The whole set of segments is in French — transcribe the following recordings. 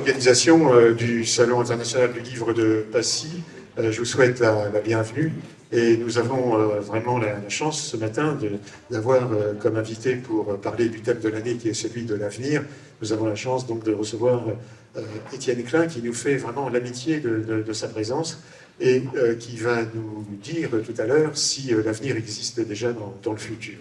l'organisation du Salon international du livre de Passy. Je vous souhaite la bienvenue. Et nous avons vraiment la chance ce matin d'avoir comme invité pour parler du thème de l'année qui est celui de l'avenir. Nous avons la chance donc de recevoir Étienne Klein qui nous fait vraiment l'amitié de sa présence et qui va nous dire tout à l'heure si l'avenir existe déjà dans le futur.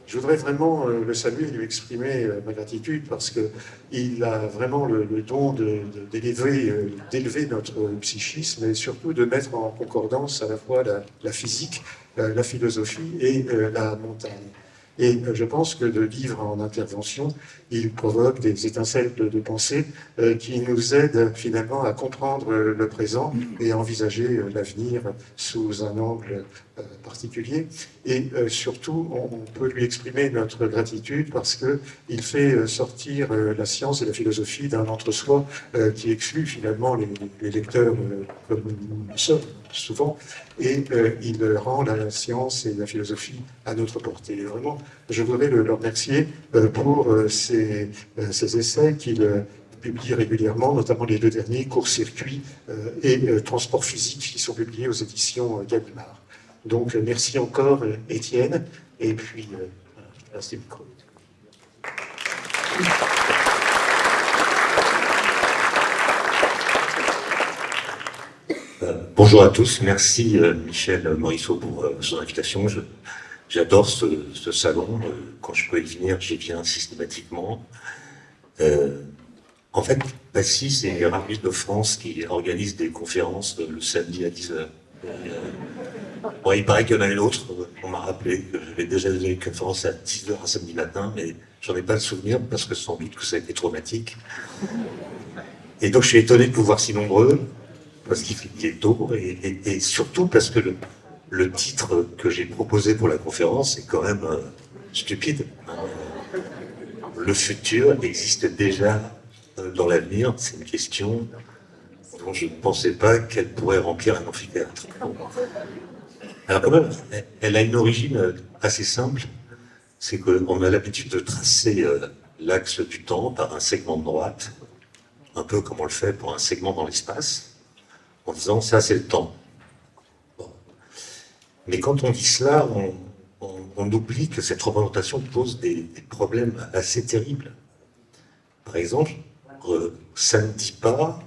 Je voudrais vraiment le saluer et lui exprimer ma gratitude parce qu'il a vraiment le don d'élever notre psychisme et surtout de mettre en concordance à la fois la physique, la philosophie et la montagne. Et je pense que de livre en intervention, il provoque des étincelles de pensée qui nous aident finalement à comprendre le présent et à envisager l'avenir sous un angle particulier. Et surtout, on peut lui exprimer notre gratitude parce qu'il fait sortir la science et la philosophie d'un entre-soi qui exclut finalement les lecteurs comme nous sommes souvent, et il rend la science et la philosophie à notre portée. Et vraiment, je voudrais le remercier pour ces essais qu'il publie régulièrement, notamment les deux derniers, Court-circuit et Transport physique, qui sont publiés aux éditions Gallimard. Donc, merci encore, Étienne, et puis, merci le micro. Bonjour à tous, merci Michel Morisseau pour son invitation. J'adore ce salon, quand je peux y venir, j'y viens systématiquement. En fait, Passy, c'est Erasmus de France qui organise des conférences le samedi à 10h. Bon, il paraît qu'il y en a une autre, on m'a rappelé que j'avais déjà donné une conférence à 10h un samedi matin, mais j'en ai pas le souvenir parce que sans doute que ça a été traumatique. Et donc je suis étonné de vous voir si nombreux, parce qu'il est tôt, et surtout parce que le titre que j'ai proposé pour la conférence est quand même stupide. Le futur existe déjà dans l'avenir, c'est une question dont je ne pensais pas qu'elle pourrait remplir un amphithéâtre. Alors quand même, elle a une origine assez simple, c'est qu'on a l'habitude de tracer l'axe du temps par un segment de droite, un peu comme on le fait pour un segment dans l'espace, en disant ça c'est le temps. Bon. Mais quand on dit cela, on oublie que cette représentation pose des problèmes assez terribles. Par exemple, ça ne dit pas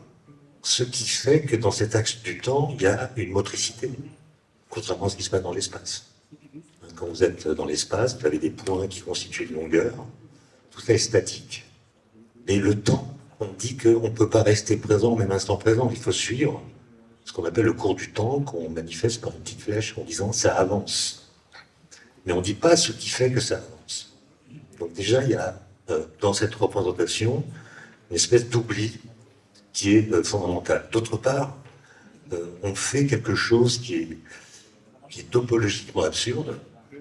ce qui fait que dans cet axe du temps, il y a une motricité, contrairement à ce qui se passe dans l'espace. Quand vous êtes dans l'espace, vous avez des points qui constituent une longueur, tout ça est statique. Mais le temps, on dit qu'on ne peut pas rester présent au même instant présent, il faut suivre ce qu'on appelle le cours du temps, qu'on manifeste par une petite flèche en disant ça avance. Mais on ne dit pas ce qui fait que ça avance. Donc déjà, il y a dans cette représentation une espèce d'oubli qui est fondamental. D'autre part, on fait quelque chose qui est topologiquement absurde,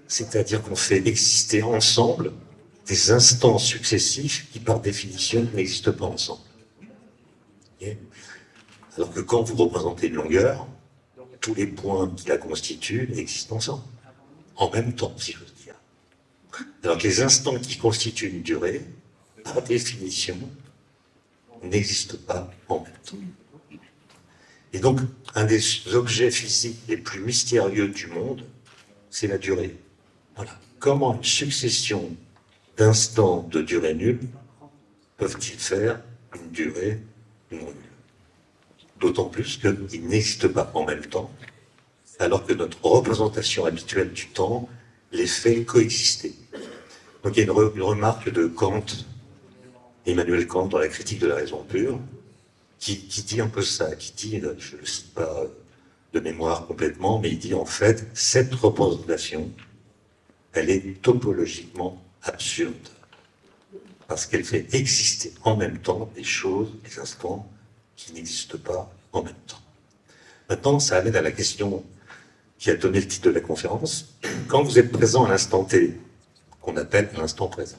c'est-à-dire qu'on fait exister ensemble des instants successifs qui, par définition, n'existent pas ensemble. Okay. Alors que quand vous représentez une longueur, tous les points qui la constituent existent ensemble, en même temps, si je veux dire. Alors que les instants qui constituent une durée, par définition, n'existent pas en même temps. Et donc, un des objets physiques les plus mystérieux du monde, c'est la durée. Voilà. Comment une succession d'instants de durée nulle peuvent-ils faire une durée non nulle? D'autant plus qu'ils n'existent pas en même temps, alors que notre représentation habituelle du temps les fait coexister. Donc il y a une remarque de Kant, Emmanuel Kant, dans la critique de la raison pure, qui dit un peu ça, qui dit, je ne le cite pas de mémoire complètement, mais il dit en fait, cette représentation, elle est topologiquement absurde, parce qu'elle fait exister en même temps des choses, des instants, qui n'existent pas en même temps. Maintenant, ça amène à la question qui a donné le titre de la conférence. Quand vous êtes présent à l'instant T, qu'on appelle l'instant présent,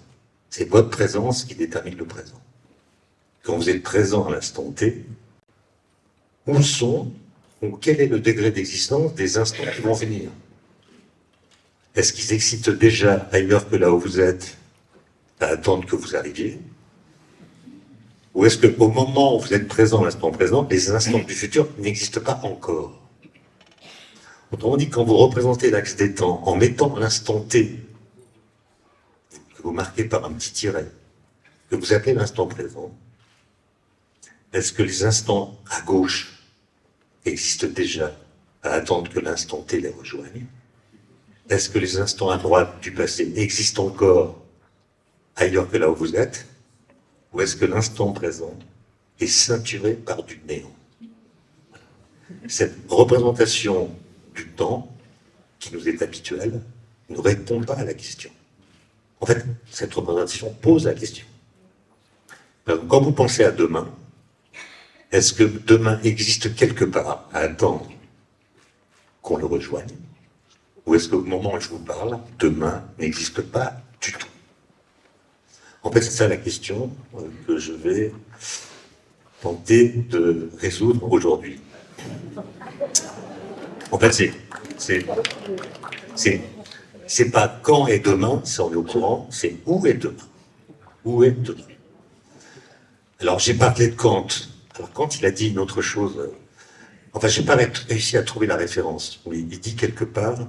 c'est votre présence qui détermine le présent. Quand vous êtes présent à l'instant T, où sont, ou quel est le degré d'existence des instants qui vont venir? Est-ce qu'ils existent déjà ailleurs que là où vous êtes, à attendre que vous arriviez? Ou est-ce qu'au moment où vous êtes présent, l'instant présent, les instants du futur n'existent pas encore? Autrement dit, quand vous représentez l'axe des temps en mettant l'instant T, que vous marquez par un petit tiret, que vous appelez l'instant présent, est-ce que les instants à gauche existent déjà à attendre que l'instant T les rejoigne? Est-ce que les instants à droite du passé existent encore ailleurs que là où vous êtes? Ou est-ce que l'instant présent est ceinturé par du néant? Cette représentation du temps, qui nous est habituelle, ne répond pas à la question. En fait, cette représentation pose la question. Quand vous pensez à demain, est-ce que demain existe quelque part à attendre qu'on le rejoigne? Ou est-ce qu'au moment où je vous parle, demain n'existe pas du tout? En fait, c'est ça la question que je vais tenter de résoudre aujourd'hui. En fait, c'est pas quand est demain, ça on est au courant, c'est où est demain. Où est demain? Alors, j'ai parlé de Kant. Alors, Kant, il a dit une autre chose. Enfin, j'ai pas réussi à trouver la référence. Mais il dit quelque part,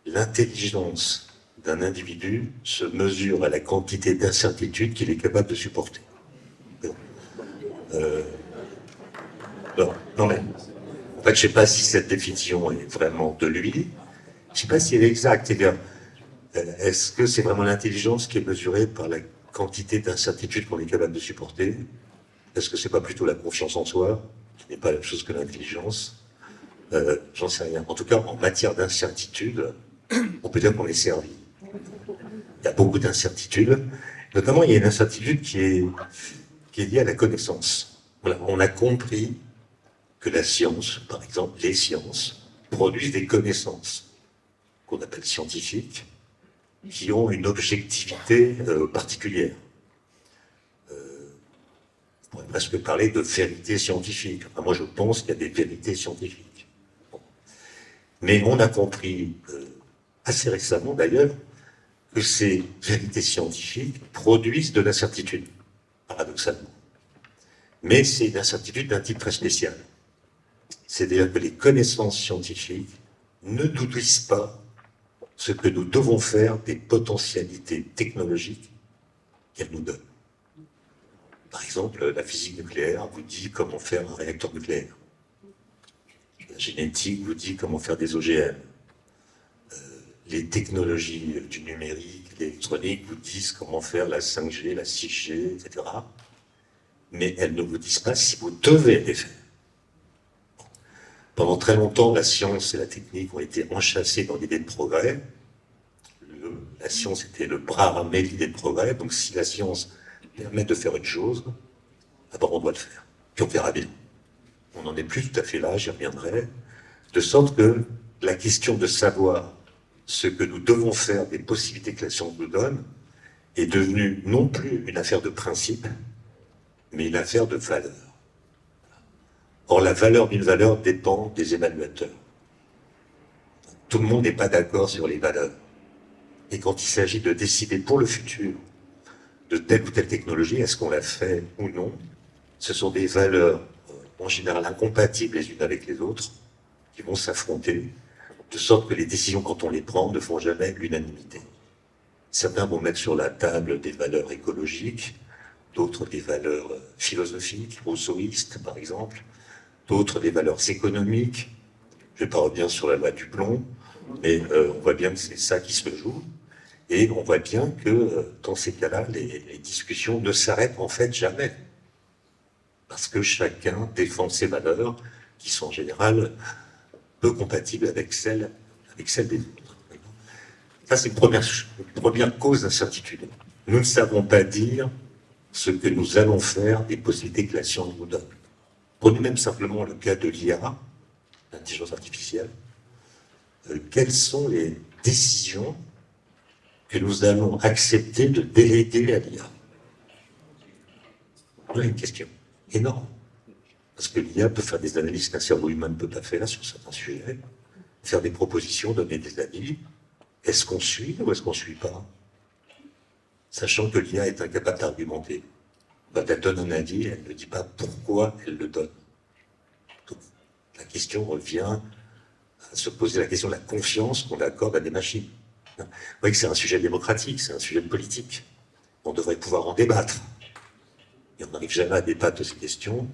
l'intelligence d'un individu se mesure à la quantité d'incertitude qu'il est capable de supporter. Non, mais en fait, je ne sais pas si cette définition est vraiment de lui. Je ne sais pas si elle est exacte. C'est-à-dire, est-ce que c'est vraiment l'intelligence qui est mesurée par la quantité d'incertitude qu'on est capable de supporter? Est-ce que c'est pas plutôt la confiance en soi, qui n'est pas la même chose que l'intelligence? J'en sais rien. En tout cas, en matière d'incertitude, on peut dire qu'on est servi. Il y a beaucoup d'incertitudes. Notamment, il y a une incertitude qui est liée à la connaissance. Voilà, on a compris que la science, par exemple, les sciences, produisent des connaissances qu'on appelle scientifiques, qui ont une objectivité particulière. On pourrait presque parler de vérité scientifique. Enfin, moi, je pense qu'il y a des vérités scientifiques. Bon. Mais on a compris, assez récemment d'ailleurs, que ces vérités scientifiques produisent de l'incertitude, paradoxalement. Mais c'est une incertitude d'un type très spécial. C'est-à-dire que les connaissances scientifiques ne nous disent pas ce que nous devons faire des potentialités technologiques qu'elles nous donnent. Par exemple, la physique nucléaire vous dit comment faire un réacteur nucléaire. La génétique vous dit comment faire des OGM. Les technologies du numérique, l'électronique vous disent comment faire la 5G, la 6G, etc. Mais elles ne vous disent pas si vous devez les faire. Pendant très longtemps, la science et la technique ont été enchâssées dans l'idée de progrès. La science était le bras armé de l'idée de progrès. Donc si la science permet de faire une chose, d'abord on doit le faire. Puis on verra bien. On n'en est plus tout à fait là, j'y reviendrai. De sorte que la question de savoir ce que nous devons faire des possibilités que la science nous donne est devenue non plus une affaire de principe, mais une affaire de valeur. Or, la valeur d'une valeur dépend des évaluateurs. Tout le monde n'est pas d'accord sur les valeurs. Et quand il s'agit de décider pour le futur de telle ou telle technologie, est-ce qu'on la fait ou non, ce sont des valeurs en général incompatibles les unes avec les autres qui vont s'affronter, de sorte que les décisions, quand on les prend, ne font jamais l'unanimité. Certains vont mettre sur la table des valeurs écologiques, d'autres des valeurs philosophiques, rousseauistes par exemple, d'autres des valeurs économiques. Je ne vais pas revenir sur la loi du plomb, mais on voit bien que c'est ça qui se joue. Et on voit bien que dans ces cas-là, les discussions ne s'arrêtent en fait jamais. Parce que chacun défend ses valeurs, qui sont en général peu compatibles avec celles des autres. Ça, c'est une première cause d'incertitude. Nous ne savons pas dire ce que nous allons faire des possibilités que la science nous donne. Prenez même simplement le cas de l'IA, l'intelligence artificielle. Quelles sont les décisions que nous allons accepter de déléguer à l'IA? Voilà une question énorme. Parce que l'IA peut faire des analyses qu'un cerveau humain ne peut pas faire sur certains sujets, faire des propositions, donner des avis. Est-ce qu'on suit ou est-ce qu'on ne suit pas? Sachant que l'IA est incapable d'argumenter. Quand elle donne un avis, elle ne dit pas pourquoi elle le donne. Donc, la question revient à se poser la question de la confiance qu'on accorde à des machines. Vous voyez que c'est un sujet démocratique, c'est un sujet politique. On devrait pouvoir en débattre. Et on n'arrive jamais à débattre de ces questions,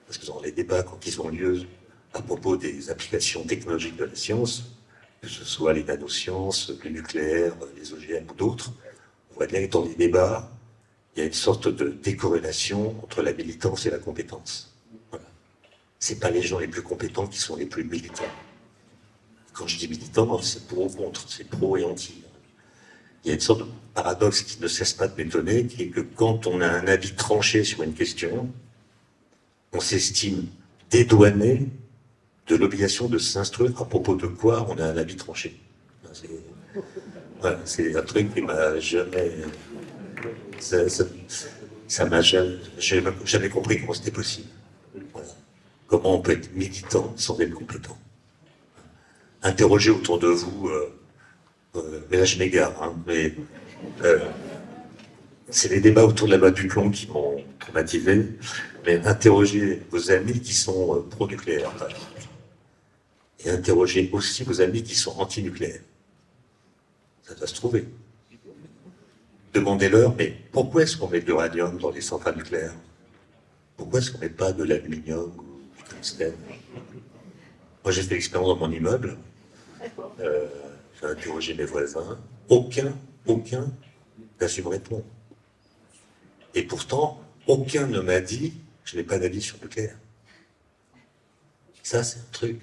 parce que dans les débats, quand ils ont lieu à propos des applications technologiques de la science, que ce soit les nanosciences, le nucléaire, les OGM ou d'autres, on voit bien que dans les débats, il y a une sorte de décorrélation entre la militance et la compétence. Voilà. C'est pas les gens les plus compétents qui sont les plus militants. Quand je dis militant, c'est pour ou contre, c'est pro et anti. Il y a une sorte de paradoxe qui ne cesse pas de m'étonner, qui est que quand on a un avis tranché sur une question, on s'estime dédouané de l'obligation de s'instruire à propos de quoi on a un avis tranché. C'est un truc qui m'a jamais... Ça m'a jamais compris comment c'était possible. Voilà. Comment on peut être militant sans être compétent. Interrogez autour de vous, mais là je m'égare, hein, mais c'est les débats autour de la loi Duclon qui m'ont traumatisé, mais interrogez vos amis qui sont pro-nucléaires, par exemple, et interrogez aussi vos amis qui sont anti-nucléaires. Ça doit se trouver. Demandez-leur, mais pourquoi est-ce qu'on met de l'uranium dans les centrales nucléaires? Pourquoi est-ce qu'on met pas de l'aluminium ou du tungstène? Moi, j'ai fait l'expérience dans mon immeuble. J'ai interrogé mes voisins. Aucun n'a su me répondre. Et pourtant, aucun ne m'a dit je n'ai pas d'avis sur le nucléaire. Ça, c'est un truc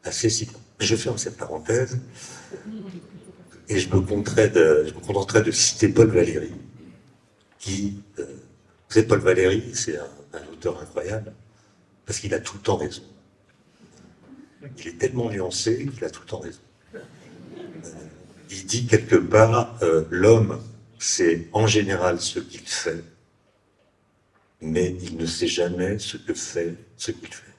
assez simple. Je ferme cette parenthèse. Et je me contenterai de citer Paul Valéry, qui, vous savez, Paul Valéry, c'est un auteur incroyable, parce qu'il a tout le temps raison. Il est tellement nuancé qu'il a tout le temps raison. Il dit quelque part, l'homme sait en général ce qu'il fait, mais il ne sait jamais ce que fait ce qu'il fait.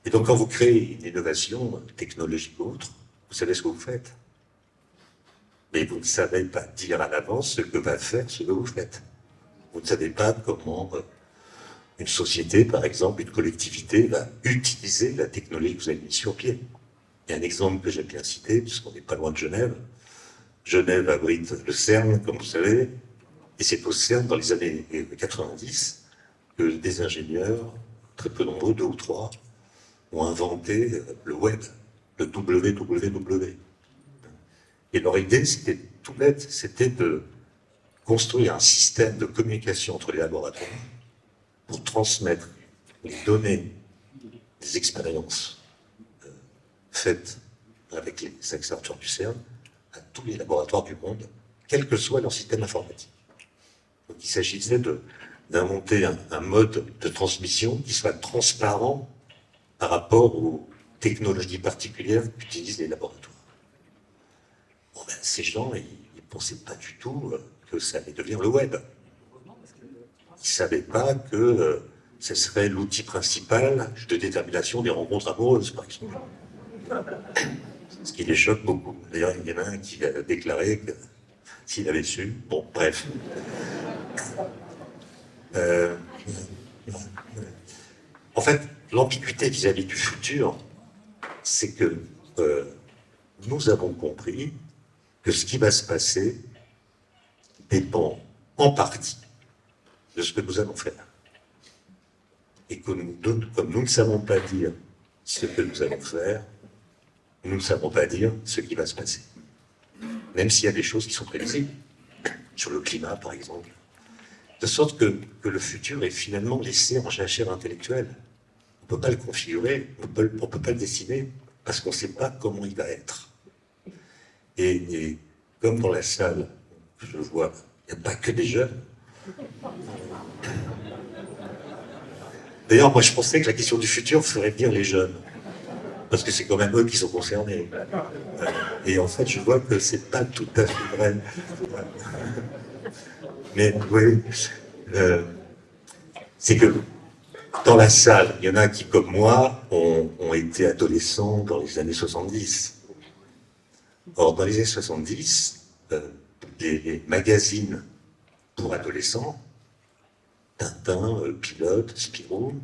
Et donc quand vous créez une innovation technologique ou autre, vous savez ce que vous faites. Mais vous ne savez pas dire à l'avance ce que va faire ce que vous faites. Vous ne savez pas comment une société, par exemple, une collectivité, va utiliser la technologie que vous avez mise sur pied. Il y a un exemple que j'aime bien citer, puisqu'on n'est pas loin de Genève. Genève abrite le CERN, comme vous savez, et c'est au CERN, dans les années 90, que des ingénieurs, très peu nombreux, 2 ou 3, ont inventé le web, le www. Et leur idée, c'était tout bête, c'était de construire un système de communication entre les laboratoires pour transmettre les données des expériences faites avec les accélérateurs du CERN à tous les laboratoires du monde, quel que soit leur système informatique. Donc il s'agissait d'inventer un mode de transmission qui soit transparent par rapport aux technologies particulières qu'utilisent les laboratoires. Bon, ben, ces gens, ils ne pensaient pas du tout que ça allait devenir le web. Ils ne savaient pas que ce serait l'outil principal de détermination des rencontres amoureuses, par exemple. Ce qui les choque beaucoup. D'ailleurs, il y en a un qui a déclaré que s'il avait su... Bon, bref. En fait, l'ambiguïté vis-à-vis du futur, c'est que nous avons compris que ce qui va se passer dépend en partie de ce que nous allons faire. Et que comme nous ne savons pas dire ce que nous allons faire, nous ne savons pas dire ce qui va se passer. Même s'il y a des choses qui sont prévisibles, sur le climat par exemple. De sorte que le futur est finalement laissé en jachère intellectuelle. On ne peut pas le configurer, on ne peut pas le dessiner, parce qu'on ne sait pas comment il va être. Et comme dans la salle, je vois, il n'y a pas que des jeunes. D'ailleurs, moi je pensais que la question du futur ferait venir les jeunes, parce que c'est quand même eux qui sont concernés. Et en fait, je vois que c'est pas tout à fait vrai. Mais oui, c'est que dans la salle, il y en a qui, comme moi, ont été adolescents dans les années 70. Or, dans les années 70, les magazines pour adolescents, Tintin, Pilote, Spirou,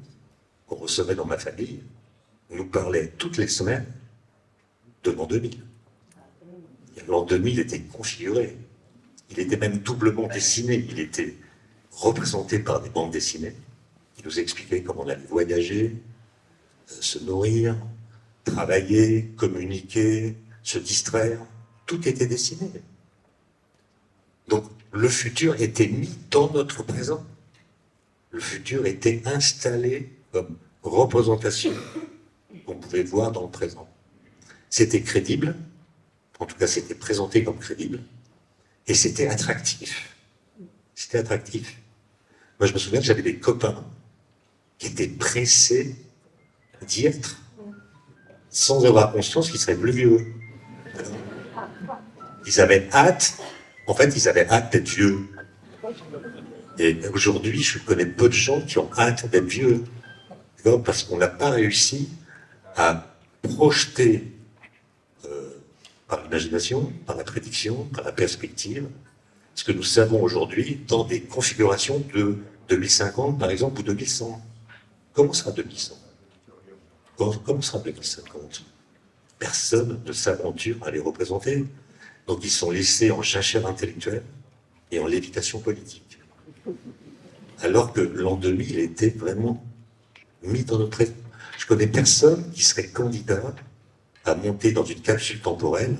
qu'on recevait dans ma famille, nous parlaient toutes les semaines de l'an 2000. L'an 2000 était configuré. Il était même doublement dessiné. Il était représenté par des bandes dessinées qui nous expliquaient comment on allait voyager, se nourrir, travailler, communiquer, se distraire. Tout était dessiné. Donc le futur était mis dans notre présent. Le futur était installé comme représentation qu'on pouvait voir dans le présent. C'était crédible, en tout cas c'était présenté comme crédible, et c'était attractif. C'était attractif. Moi je me souviens que j'avais des copains qui étaient pressés d'y être, sans avoir conscience qu'ils seraient plus vieux. Ils avaient hâte, en fait ils avaient hâte d'être vieux. Et aujourd'hui, je connais peu de gens qui ont hâte d'être vieux, parce qu'on n'a pas réussi à projeter par l'imagination, par la prédiction, par la perspective, ce que nous savons aujourd'hui dans des configurations de 2050, par exemple, ou 2100. Comment sera 2100 ? Comment sera 2050 ? Personne ne s'aventure à les représenter. Donc ils sont laissés en jachère intellectuelle et en lévitation politique. Alors que l'an 2000 était vraiment mis dans notre présent. Je connais personne qui serait candidat à monter dans une capsule temporelle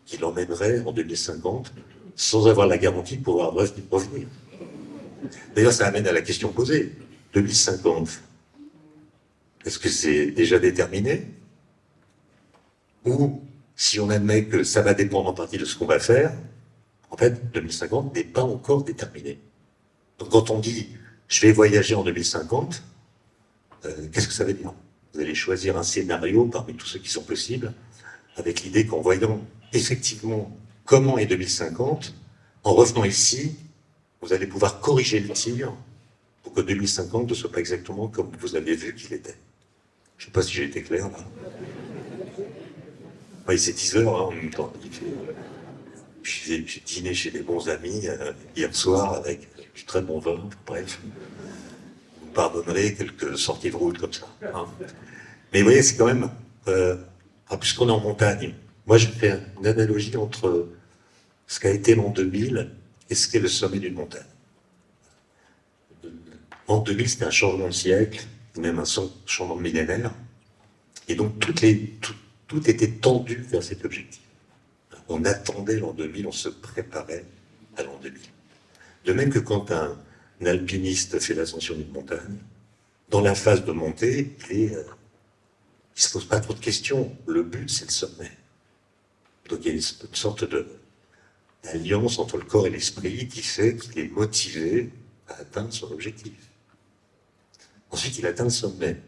qui l'emmènerait en 2050 sans avoir la garantie de pouvoir revenir. D'ailleurs, ça amène à la question posée. 2050, est-ce que c'est déjà déterminé ? Ou, si on admet que ça va dépendre en partie de ce qu'on va faire, en fait, 2050 n'est pas encore déterminé. Donc quand on dit « je vais voyager en 2050 », qu'est-ce que ça veut dire ? Vous allez choisir un scénario parmi tous ceux qui sont possibles, avec l'idée qu'en voyant effectivement comment est 2050, en revenant ici, vous allez pouvoir corriger le tir pour que 2050 ne soit pas exactement comme vous avez vu qu'il était. Je ne sais pas si j'ai été clair là. Ouais, c'est 10 heures en même temps. J'ai dîné chez des bons amis hier soir avec du très bon vin, bref. Vous me pardonnerez quelques sorties de route comme ça. Hein. Mais vous voyez, c'est quand même... puisqu'on est en montagne, moi je fais une analogie entre ce qu'a été l'an 2000 et ce qu'est le sommet d'une montagne. L'an 2000, c'était un changement de siècle, même un changement de millénaire. Et donc tout était tendu vers cet objectif. On attendait l'an 2000, on se préparait à l'an 2000. De même que quand un alpiniste fait l'ascension d'une montagne, dans la phase de montée, il ne se pose pas trop de questions. Le but, c'est le sommet. Donc il y a une sorte d'alliance entre le corps et l'esprit qui fait qu'il est motivé à atteindre son objectif. Ensuite, il atteint le sommet.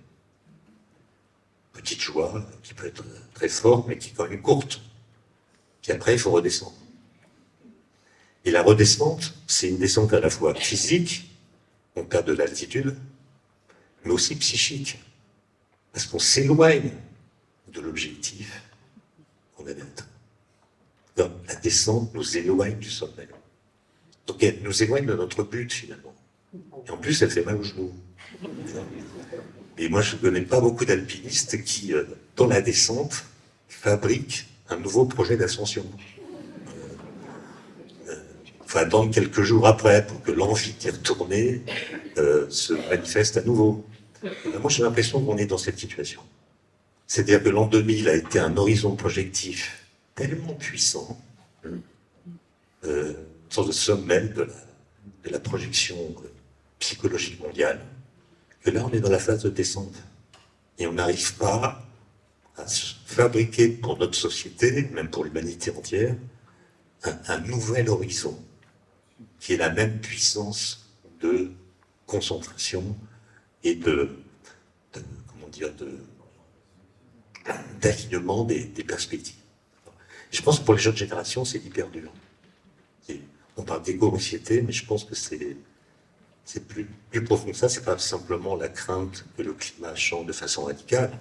Petite joie qui peut être très forte, mais qui est quand même courte. Puis après, il faut redescendre. Et la redescente, c'est une descente à la fois physique, on perd de l'altitude, mais aussi psychique. Parce qu'on s'éloigne de l'objectif qu'on avait atteint. Donc, la descente nous éloigne du sommet. Donc elle nous éloigne de notre but finalement. Et en plus, elle fait mal aux genoux. Et moi, je ne connais pas beaucoup d'alpinistes qui, dans la descente, fabriquent un nouveau projet d'ascension. Il faut attendre quelques jours après pour que l'envie d'y retourner se manifeste à nouveau. Moi, j'ai l'impression qu'on est dans cette situation. C'est-à-dire que l'an 2000 a été un horizon projectif tellement puissant, une sorte de sommet de la projection psychologique mondiale, que là, on est dans la phase de descente. Et on n'arrive pas à se fabriquer pour notre société, même pour l'humanité entière, un nouvel horizon, qui est la même puissance de concentration et d'alignement des perspectives. Je pense que pour les jeunes générations, c'est hyper dur. On parle d'éco-anxiété, mais je pense que c'est plus profond que ça. C'est pas simplement la crainte que le climat change de façon radicale.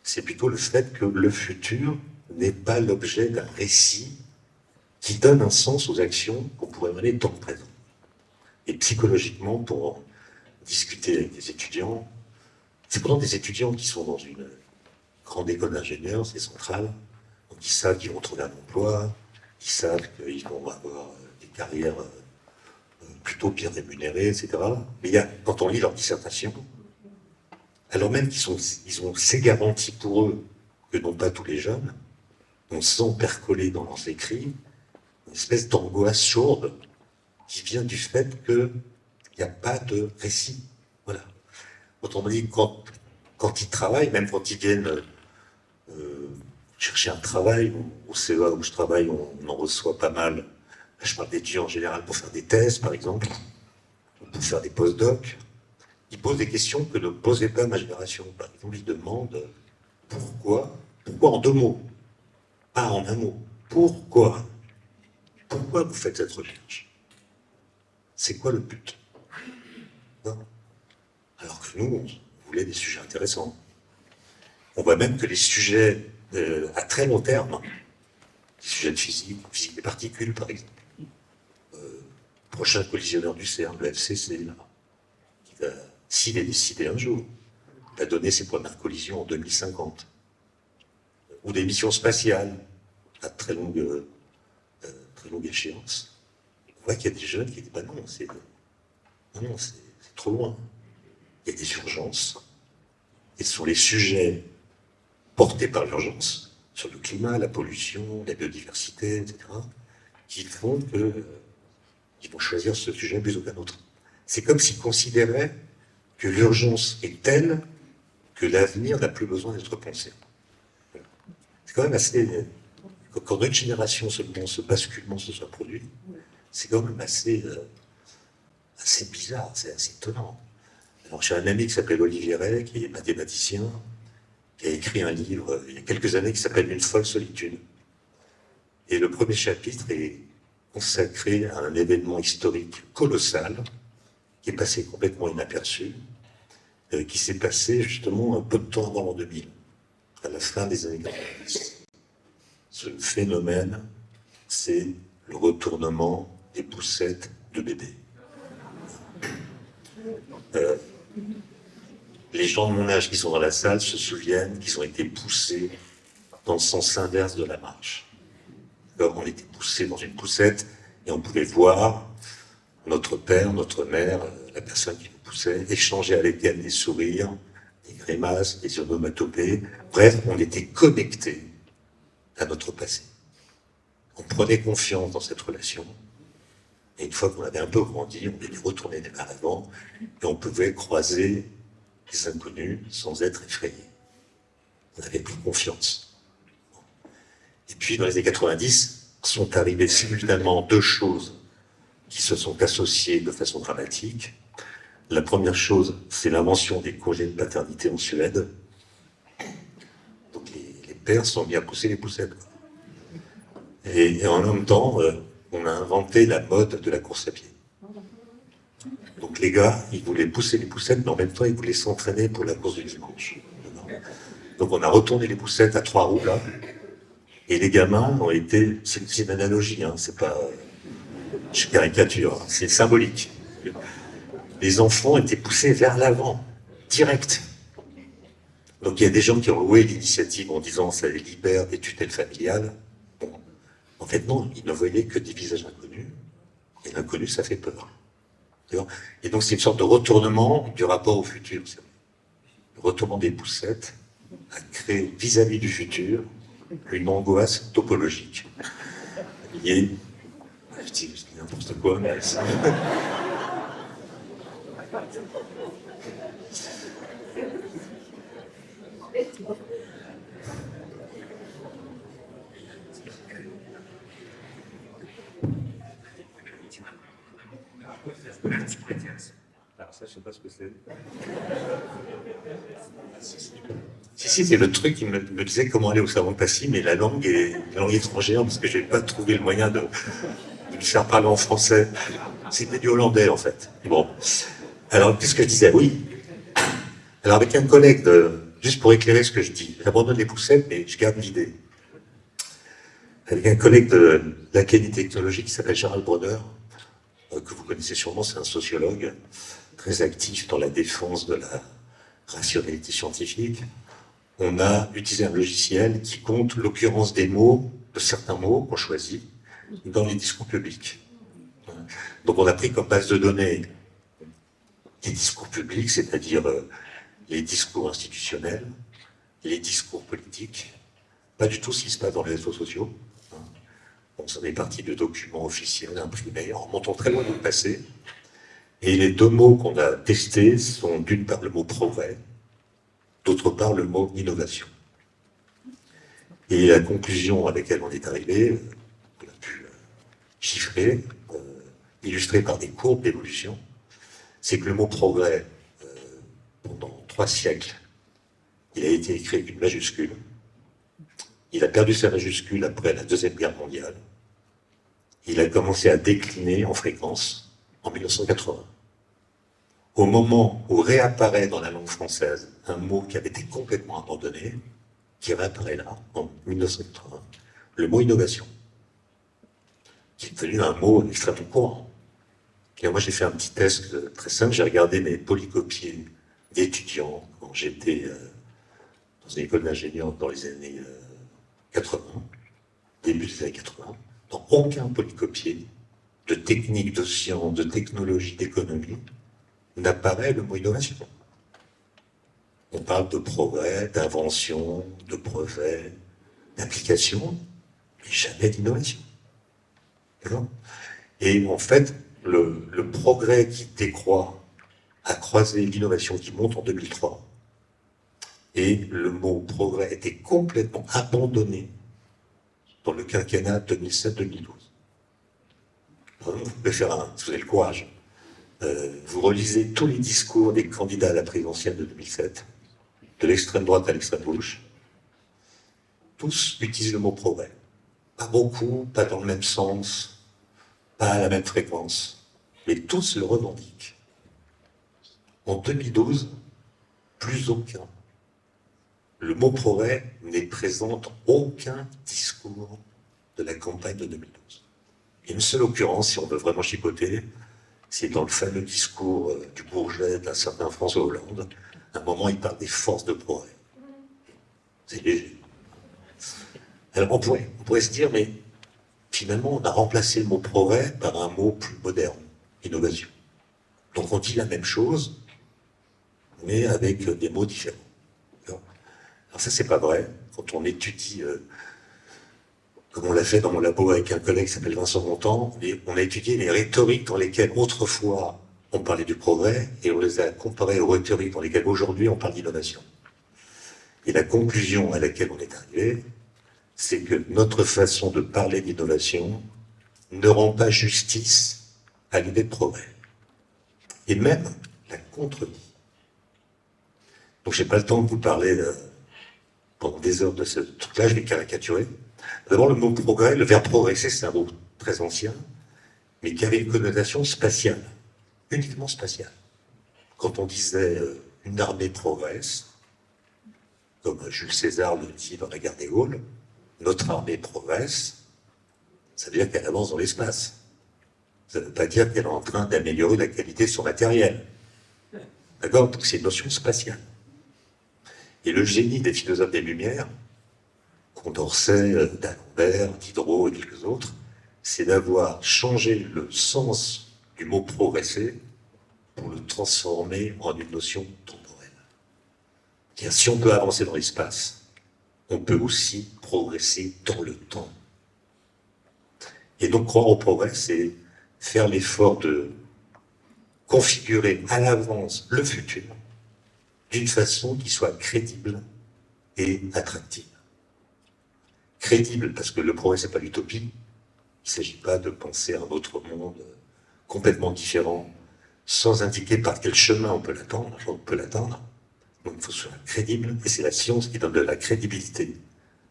C'est plutôt le fait que le futur n'est pas l'objet d'un récit qui donne un sens aux actions qu'on pourrait mener dans le présent. Et psychologiquement, pour discuter avec des étudiants, c'est pourtant des étudiants qui sont dans une grande école d'ingénieurs, c'est central, donc ils savent qu'ils vont trouver un emploi, ils savent qu'ils vont avoir des carrières plutôt bien rémunérées, etc. Mais quand on lit leur dissertation, alors même ils ont ces garanties pour eux que n'ont pas tous les jeunes, on sent percoler dans leurs écrits une espèce d'angoisse sourde qui vient du fait qu'il n'y a pas de récit. Voilà. Autrement dit, quand ils travaillent, même quand ils viennent chercher un travail, au CEA où je travaille, on en reçoit pas mal. Je parle d'étudiants en général pour faire des thèses, par exemple, ou pour faire des post-docs. Ils posent des questions que ne posait pas ma génération. Par exemple, ils demandent pourquoi en 2 mots, pas en un mot. Pourquoi vous faites cette recherche? C'est quoi le but? Non. Alors que nous, on voulait des sujets intéressants. On voit même que les sujets à très long terme, les sujets de physique des particules par exemple, prochain collisionneur du CERN, le FCC, là, qui va, s'il est décidé un jour, va donner ses premières collisions en 2050, ou des missions spatiales à très longue échéance. On voit qu'il y a des jeunes qui disent bah non, c'est trop loin. Il y a des urgences, et ce sont les sujets portés par l'urgence, sur le climat, la pollution, la biodiversité, etc., qui font qu'ils vont choisir ce sujet plus qu'un autre. C'est comme s'ils considéraient que l'urgence est telle que l'avenir n'a plus besoin d'être pensé. C'est quand même assez... Quand notre génération seulement ce basculement se soit produit, c'est quand même assez bizarre, c'est assez étonnant. Alors j'ai un ami qui s'appelle Olivier Rey, qui est mathématicien, qui a écrit un livre il y a quelques années qui s'appelle Une folle solitude. Et le premier chapitre est consacré à un événement historique colossal qui est passé complètement inaperçu, qui s'est passé justement un peu de temps avant l'an 2000, à la fin des années 90. Ce phénomène, c'est le retournement des poussettes de bébés. Les gens de mon âge qui sont dans la salle se souviennent qu'ils ont été poussés dans le sens inverse de la marche. Alors, on était poussés dans une poussette et on pouvait voir notre père, notre mère, la personne qui nous poussait, échanger avec elle des sourires, des grimaces, des onomatopées. Bref, on était connectés à notre passé. On prenait confiance dans cette relation. Et une fois qu'on avait un peu grandi, on était retourné vers l'avant et on pouvait croiser les inconnus sans être effrayés. On avait plus confiance. Et puis, dans les années 90, sont arrivées simultanément 2 choses qui se sont associées de façon dramatique. La première chose, c'est l'invention des congés de paternité en Suède. Donc les pères sont mis à pousser les poussettes. Et en même temps, on a inventé la mode de la course à pied. Donc les gars, ils voulaient pousser les poussettes, mais en même temps, ils voulaient s'entraîner pour la course du dimanche. Donc on a retourné les poussettes à 3 roues, là, et les gamins ont été... C'est une analogie, hein, c'est pas... Je caricature, hein, c'est symbolique. Les enfants étaient poussés vers l'avant, direct. Donc il y a des gens qui ont loué l'initiative en disant ça les libère des tutelles familiales. Bon. En fait non, ils ne voyaient que des visages inconnus, et l'inconnu ça fait peur. Et donc c'est une sorte de retournement du rapport au futur. Le retournement des poussettes a créé vis-à-vis du futur une angoisse topologique. Je dis n'importe quoi, mais... Alors ça, je sais pas ce que c'est. Si, c'est le truc qui me disait comment aller au savon de Passy, mais la langue est une langue étrangère, parce que j'ai pas trouvé le moyen de le faire parler en français. C'était du hollandais, en fait. Bon. Alors, qu'est-ce que je disais? Oui. Alors, avec un collègue, juste pour éclairer ce que je dis, j'abandonne les poussettes, mais je garde l'idée. avec un collègue de l'Académie technologique qui s'appelle Gérald Bronner, que vous connaissez sûrement, c'est un sociologue très actif dans la défense de la rationalité scientifique. On a utilisé un logiciel qui compte l'occurrence des mots, de certains mots qu'on choisit, dans les discours publics. Donc on a pris comme base de données les discours publics, c'est-à-dire les discours institutionnels, les discours politiques, pas du tout ce qui se passe dans les réseaux sociaux. On s'en est parti de documents officiels imprimés, en remontant très loin dans le passé. Et les deux mots qu'on a testés sont d'une part le mot progrès, d'autre part le mot innovation. Et la conclusion à laquelle on est arrivé, on a pu chiffrer, illustrée par des courbes d'évolution, c'est que le mot progrès, pendant 3 siècles, il a été écrit avec une majuscule. Il a perdu sa majuscule après la Deuxième Guerre mondiale. Il a commencé à décliner en fréquence en 1980. Au moment où réapparaît dans la langue française un mot qui avait été complètement abandonné, qui réapparaît là, en 1980, le mot innovation, qui est devenu un mot extrêmement courant. Et moi, j'ai fait un petit test très simple. J'ai regardé mes polycopiés d'étudiants quand j'étais dans une école d'ingénieur dans les années 80, début des années 80. Dans aucun polycopier de technique, de science, de technologie, d'économie, n'apparaît le mot innovation. On parle de progrès, d'invention, de brevet, d'application, mais jamais d'innovation. D'accord ? Et en fait, le progrès qui décroît a croisé l'innovation qui monte en 2003. Et le mot progrès était complètement abandonné dans le quinquennat 2007-2012. Vous pouvez faire si vous avez le courage. Vous relisez tous les discours des candidats à la présidentielle de 2007, de l'extrême droite à l'extrême gauche. Tous utilisent le mot progrès. Pas beaucoup, pas dans le même sens, pas à la même fréquence, mais tous le revendiquent. En 2012, plus aucun. Le mot progrès n'est présent dans aucun discours de la campagne de 2012. Il y a une seule occurrence, si on veut vraiment chipoter, c'est dans le fameux discours du Bourget d'un certain François Hollande. À un moment, il parle des forces de progrès. C'est léger. Alors on pourrait se dire, mais finalement, on a remplacé le mot progrès par un mot plus moderne, innovation. Donc on dit la même chose, mais avec des mots différents. Alors ça, c'est pas vrai. Quand on étudie, comme on l'a fait dans mon labo avec un collègue qui s'appelle Vincent Montan, on a étudié les rhétoriques dans lesquelles autrefois on parlait du progrès et on les a comparées aux rhétoriques dans lesquelles aujourd'hui on parle d'innovation. Et la conclusion à laquelle on est arrivé, c'est que notre façon de parler d'innovation ne rend pas justice à l'idée de progrès. Et même la contredit. Donc j'ai pas le temps de vous parler pendant des heures de ce truc-là, je vais caricaturer. D'abord, le mot progrès, le verbe progresser, c'est un mot très ancien, mais qui avait une connotation spatiale, uniquement spatiale. Quand on disait une armée progresse, comme Jules César le dit dans la guerre des Gaules, notre armée progresse, ça veut dire qu'elle avance dans l'espace. Ça ne veut pas dire qu'elle est en train d'améliorer la qualité de son matériel. D'accord ? Donc c'est une notion spatiale. Et le génie des philosophes des Lumières, Condorcet, d'Alembert, Diderot et quelques autres, c'est d'avoir changé le sens du mot progresser pour le transformer en une notion temporelle. C'est-à-dire, si on peut avancer dans l'espace, on peut aussi progresser dans le temps. Et donc, croire au progrès, c'est faire l'effort de configurer à l'avance le futur d'une façon qui soit crédible et attractive. Crédible, parce que le progrès, c'est pas l'utopie. Il ne s'agit pas de penser à un autre monde complètement différent, sans indiquer par quel chemin on peut l'atteindre. Donc il faut que ce soit crédible, et c'est la science qui donne de la crédibilité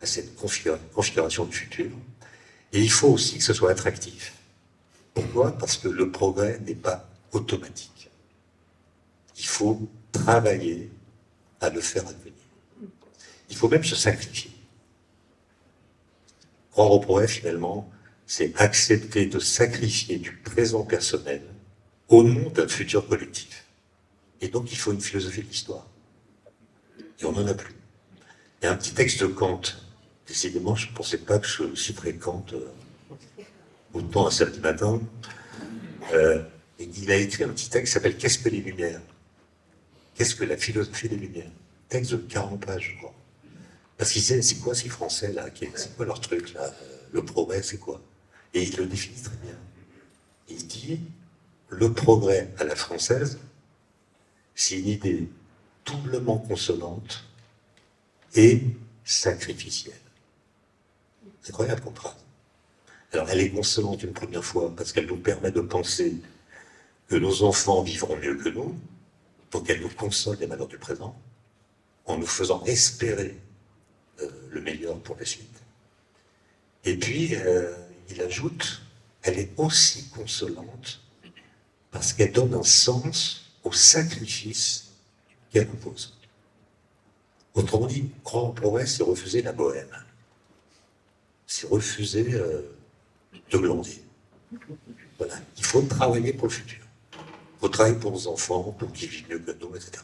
à cette configuration du futur. Et il faut aussi que ce soit attractif. Pourquoi ? Parce que le progrès n'est pas automatique. Il faut travailler à le faire advenir. Il faut même se sacrifier. Croire au progrès, finalement, c'est accepter de sacrifier du présent personnel au nom d'un futur collectif. Et donc, il faut une philosophie de l'histoire. Et on n'en a plus. Il y a un petit texte de Kant. Décidément, je ne pensais pas que je citerais Kant autant un samedi matin. Et il a écrit un petit texte qui s'appelle « Qu'est-ce que les Lumières ?» Qu'est-ce que la philosophie des Lumières? Texte de 40 pages, je crois. Parce qu'il sait, c'est quoi ces Français, là? C'est quoi leur truc, là? Le progrès, c'est quoi? Et il le définit très bien. Il dit, le progrès à la française, c'est une idée doublement consonante et sacrificielle. C'est incroyable comme phrase. Alors, elle est consonante une première fois parce qu'elle nous permet de penser que nos enfants vivront mieux que nous, donc elle nous console des malheurs du présent, en nous faisant espérer le meilleur pour la suite. Et puis, il ajoute, elle est aussi consolante parce qu'elle donne un sens au sacrifice qu'elle impose. Autrement dit, croire au progrès, c'est refuser la bohème. C'est refuser de glander. Voilà. Il faut travailler pour le futur. Il faut travailler pour nos enfants, pour qu'ils vivent mieux que nous, etc.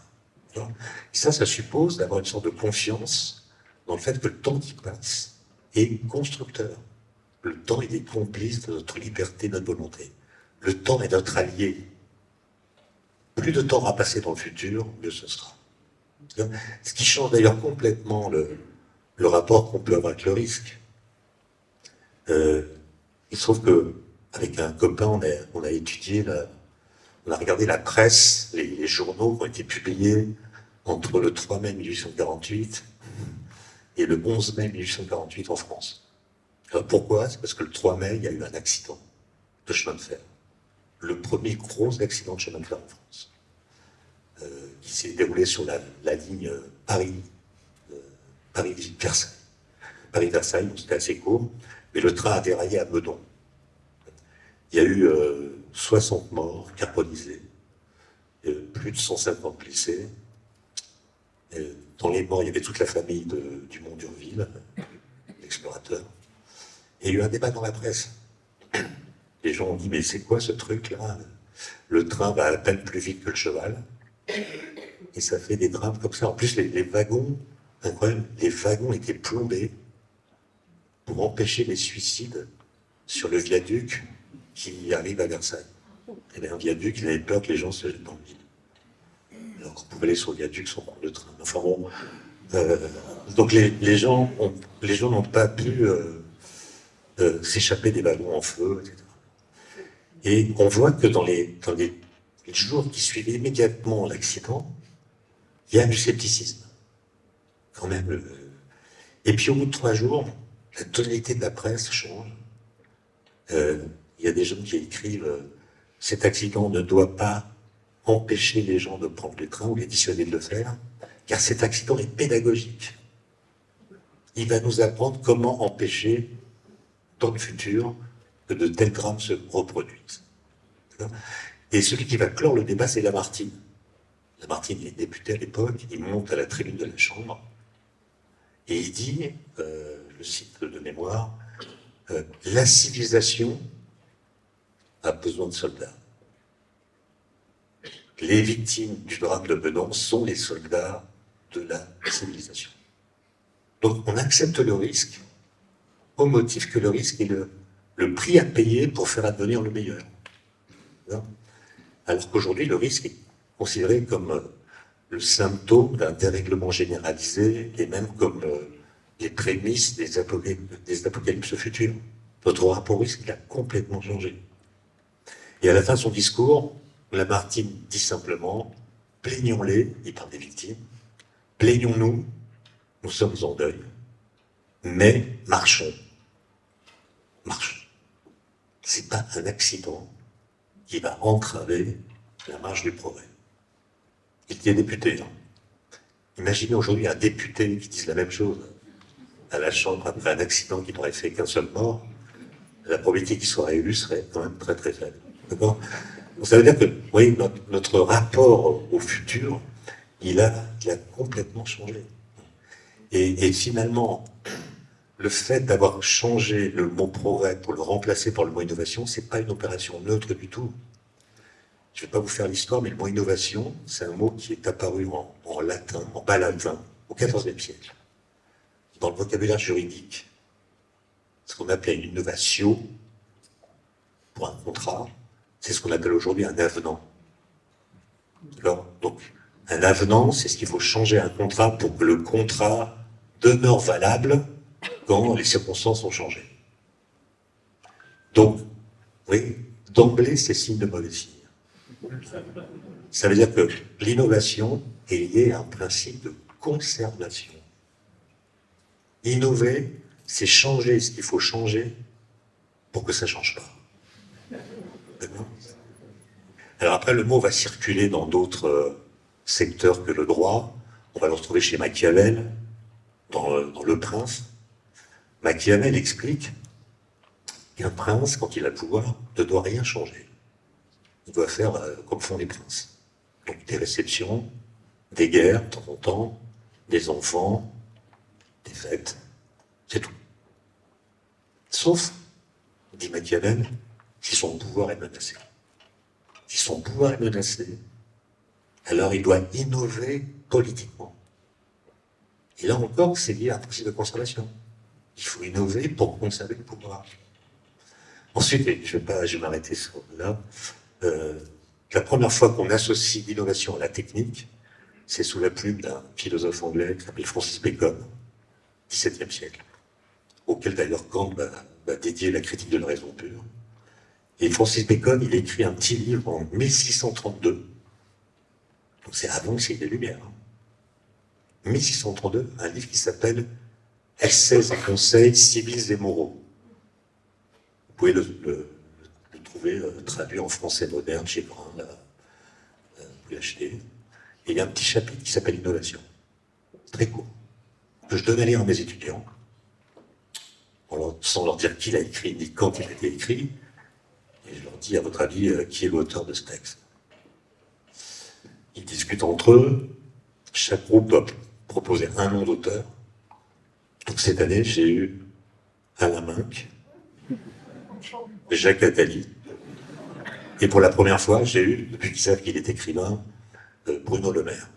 Et ça suppose d'avoir une sorte de confiance dans le fait que le temps qui passe est constructeur. Le temps, il est complice de notre liberté, de notre volonté. Le temps est notre allié. Plus de temps à passer dans le futur, mieux ce sera. Ce qui change d'ailleurs complètement le rapport qu'on peut avoir avec le risque. Il se trouve qu'avec un copain, on a étudié, on a regardé la presse, les journaux qui ont été publiés entre le 3 mai 1848 et le 11 mai 1848 en France. Alors pourquoi? C'est parce que le 3 mai, il y a eu un accident de chemin de fer. Le premier gros accident de chemin de fer en France, qui s'est déroulé sur la ligne Paris-Versailles. Paris-Versailles, c'était assez court, mais le train a déraillé à Meudon. Il y a eu 60 morts carbonisés, plus de 150 blessés. Dans les morts, il y avait toute la famille du Mont d'Urville, l'explorateur. Et il y a eu un débat dans la presse. Les gens ont dit, mais c'est quoi ce truc-là? Le train va à peine plus vite que le cheval. Et ça fait des drames comme ça. En plus, les wagons, incroyable, les wagons étaient plombés pour empêcher les suicides sur le viaduc qui arrive à Versailles. Il y avait un viaduc, il avait peur que les gens se jettent dans le vide. Alors qu'on pouvait aller sur le viaduc sans prendre le train. Enfin bon, donc les gens n'ont pas pu s'échapper des wagons en feu, etc. Et on voit que dans les jours qui suivaient immédiatement l'accident, il y a du scepticisme. Quand même. Et puis au bout de 3 jours, la tonalité de la presse change. Il y a des gens qui écrivent cet accident ne doit pas empêcher les gens de prendre le train ou les dissuader de le faire, car cet accident est pédagogique. Il va nous apprendre comment empêcher, dans le futur, que de tels drames se reproduisent. Et celui qui va clore le débat, c'est Lamartine. Lamartine est député à l'époque, il monte à la tribune de la Chambre, et il dit, je cite de mémoire, la civilisation a besoin de soldats. Les victimes du drame de Meudon sont les soldats de la civilisation. Donc on accepte le risque au motif que le risque est le prix à payer pour faire advenir le meilleur. Alors qu'aujourd'hui, le risque est considéré comme le symptôme d'un dérèglement généralisé et même comme les prémices des apocalypses futures. Notre rapport au risque, il a complètement changé. Et à la fin de son discours, Lamartine dit simplement « Plaignons-les », il parle des victimes, « Plaignons-nous, nous sommes en deuil, mais marchons. » Marchons. C'est pas un accident qui va entraver la marche du progrès. Il était député. Imaginez aujourd'hui un député qui dise la même chose à la Chambre après un accident qui n'aurait fait qu'un seul mort. La probabilité qu'il soit réélu serait quand même très très faible. D'accord? Donc ça veut dire que, vous voyez, notre rapport au futur, il a complètement changé. Et finalement, le fait d'avoir changé le mot progrès pour le remplacer par le mot innovation, c'est pas une opération neutre du tout. Je vais pas vous faire l'histoire, mais le mot innovation, c'est un mot qui est apparu en latin, en bas latin, au XIVe siècle. Dans le vocabulaire juridique, ce qu'on appelait une innovation pour un contrat, c'est ce qu'on appelle aujourd'hui un avenant. Alors, donc, un avenant, c'est ce qu'il faut changer un contrat pour que le contrat demeure valable quand les circonstances ont changé. Donc, oui, d'emblée, c'est signe de mauvais signe. Ça veut dire que l'innovation est liée à un principe de conservation. Innover, c'est changer ce qu'il faut changer pour que ça ne change pas. D'accord ? Alors après, le mot va circuler dans d'autres secteurs que le droit. On va le retrouver chez Machiavel, dans Le Prince. Machiavel explique qu'un prince, quand il a le pouvoir, ne doit rien changer. Il doit faire comme font les princes. Donc des réceptions, des guerres de temps en temps, des enfants, des fêtes, c'est tout. Sauf, dit Machiavel, si son pouvoir est menacé. Si son pouvoir est menacé, alors il doit innover politiquement. Et là encore, c'est lié à un principe de conservation. Il faut innover pour conserver le pouvoir. Ensuite, et je vais m'arrêter sur là, la première fois qu'on associe l'innovation à la technique, c'est sous la plume d'un philosophe anglais qui s'appelle Francis Bacon, XVIIe siècle, auquel d'ailleurs Kant va dédier la critique de la raison pure. Et Francis Bacon, il écrit un petit livre en 1632, donc c'est avant le siècle des Lumières. 1632, un livre qui s'appelle Essais et conseils civils et moraux. Vous pouvez le trouver traduit en français moderne chez Brun, vous pouvez l'acheter. Et il y a un petit chapitre qui s'appelle Innovation, très court, que je donne à lire à mes étudiants, sans leur dire qui l'a écrit ni quand il a été écrit, et je leur dis, à votre avis, qui est l'auteur de ce texte. Ils discutent entre eux, chaque groupe doit proposer un nom d'auteur. Donc cette année, j'ai eu Alain Minck, Jacques Attali, et pour la première fois, j'ai eu, depuis qu'ils savent qu'il est écrivain, Bruno Le Maire.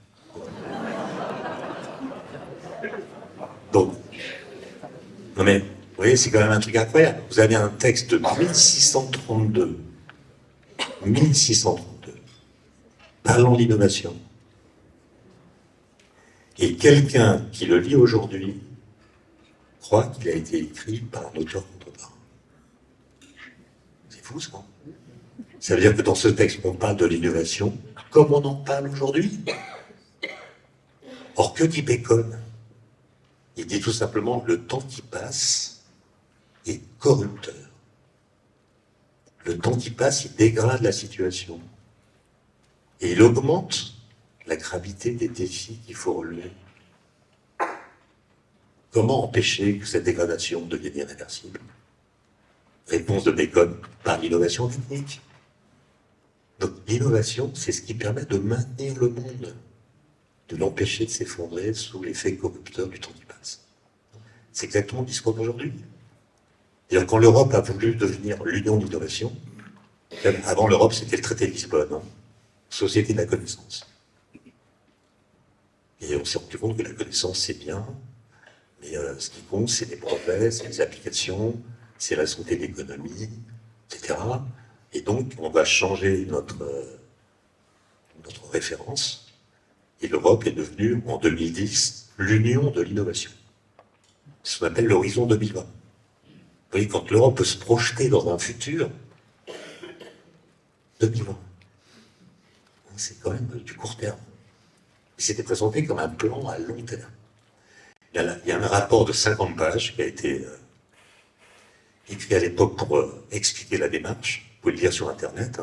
Donc, non mais, vous voyez, c'est quand même un truc incroyable. Vous avez un texte de 1632, parlant de l'innovation. Et quelqu'un qui le lit aujourd'hui croit qu'il a été écrit par un auteur contemporain. C'est fou, ça. Ça veut dire que dans ce texte, on parle de l'innovation comme on en parle aujourd'hui. Or, que dit Bacon ? Il dit tout simplement que le temps qui passe est corrupteur. Le temps qui passe, il dégrade la situation. Et il augmente la gravité des défis qu'il faut relever. Comment empêcher que cette dégradation devienne irréversible ? Réponse de Bacon, par l'innovation technique. Donc l'innovation, c'est ce qui permet de maintenir le monde, de l'empêcher de s'effondrer sous l'effet corrupteur du temps qui passe. C'est exactement le discours d'aujourd'hui. C'est-à-dire quand l'Europe a voulu devenir l'union de l'innovation, avant l'Europe c'était le traité de Lisbonne, société de la connaissance. Et on s'est rendu compte que la connaissance c'est bien, mais ce qui compte c'est les brevets, c'est les applications, c'est la santé de l'économie, etc. Et donc on va changer notre référence. Et l'Europe est devenue, en 2010, l'union de l'innovation. C'est ce qu'on appelle l'horizon 2020. Vous voyez, quand l'Europe peut se projeter dans un futur, 2020, c'est quand même du court terme. Il s'était présenté comme un plan à long terme. Il y a un rapport de 50 pages qui a été écrit à l'époque pour expliquer la démarche. Vous pouvez le lire sur Internet.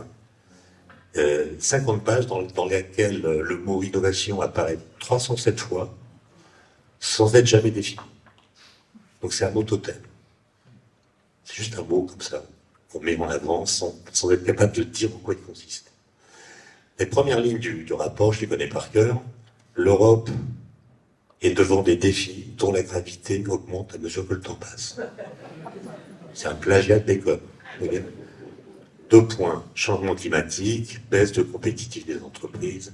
50 pages dans lesquelles le mot innovation apparaît 307 fois, sans être jamais défini. Donc c'est un mot totem. C'est juste un mot comme ça, qu'on met en avant sans être capable de dire en quoi il consiste. Les premières lignes du rapport, je les connais par cœur. L'Europe et devant des défis dont la gravité augmente à mesure que le temps passe. C'est un plagiat de Bacon. Deux points, changement climatique, baisse de compétitivité des entreprises,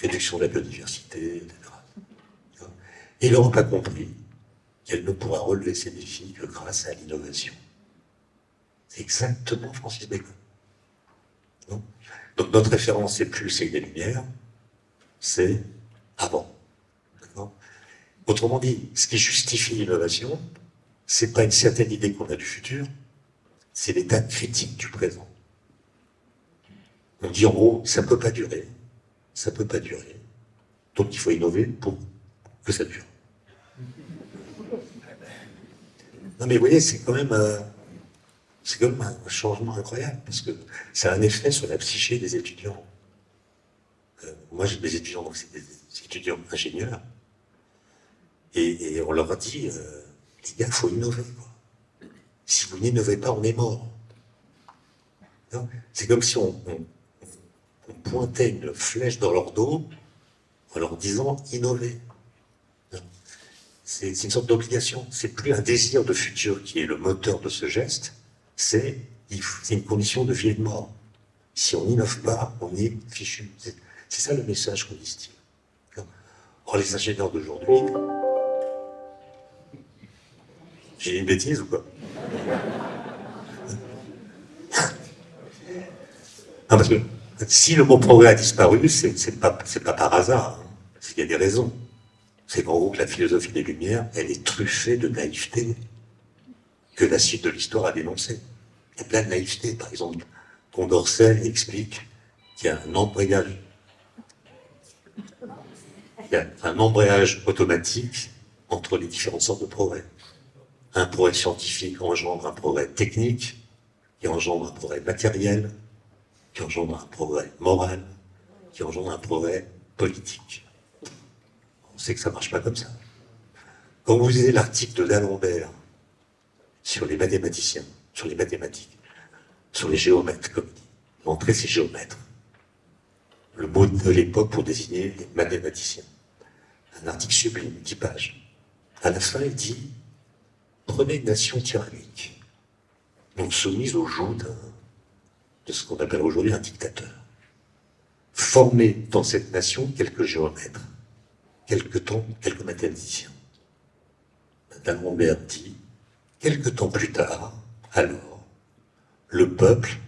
réduction de la biodiversité, etc. Et l'Europe a compris qu'elle ne pourra relever ces défis que grâce à l'innovation. C'est exactement Francis Bacon. Non. Donc notre référence, c'est plus le siècle des Lumières, c'est avant. Autrement dit, ce qui justifie l'innovation, c'est pas une certaine idée qu'on a du futur, c'est l'état critique du présent. On dit en gros, ça peut pas durer, donc il faut innover pour que ça dure. Non mais vous voyez, c'est quand même un changement incroyable, parce que ça a un effet sur la psyché des étudiants. Moi j'ai des étudiants, donc c'est des étudiants ingénieurs, et on leur a dit, les gars, il faut innover, quoi. Si vous n'innovez pas, on est mort. C'est comme si on pointait une flèche dans leur dos en leur disant innover. C'est une sorte d'obligation. C'est plus un désir de futur qui est le moteur de ce geste, c'est une condition de vie et de mort. Si on n'innove pas, on est fichu. C'est ça le message qu'on distille. Or, les ingénieurs d'aujourd'hui, j'ai dit une bêtise ou quoi? Non, parce que si le mot progrès a disparu, c'est pas par hasard. Hein. C'est qu'il y a des raisons. C'est qu'en gros, que la philosophie des Lumières, elle est truffée de naïveté que la suite de l'histoire a dénoncée. Il y a plein de naïveté. Par exemple, Condorcet explique qu'il y a un embrayage. Il y a un embrayage automatique entre les différentes sortes de progrès. Un progrès scientifique engendre un progrès technique, qui engendre un progrès matériel, qui engendre un progrès moral, qui engendre un progrès politique. On sait que ça marche pas comme ça. Quand vous lisez l'article de d'Alembert sur les mathématiciens, sur les mathématiques, sur les géomètres, comme il dit, l'entrée c'est géomètre. Le mot de l'époque pour désigner les mathématiciens. Un article sublime, 10 pages. À la fin, il dit, prenez une nation tyrannique, donc soumise au joug de ce qu'on appelle aujourd'hui un dictateur. Formez dans cette nation quelques géomètres, quelques mathématiciens. D'Alembert dit, quelque temps plus tard, alors, le peuple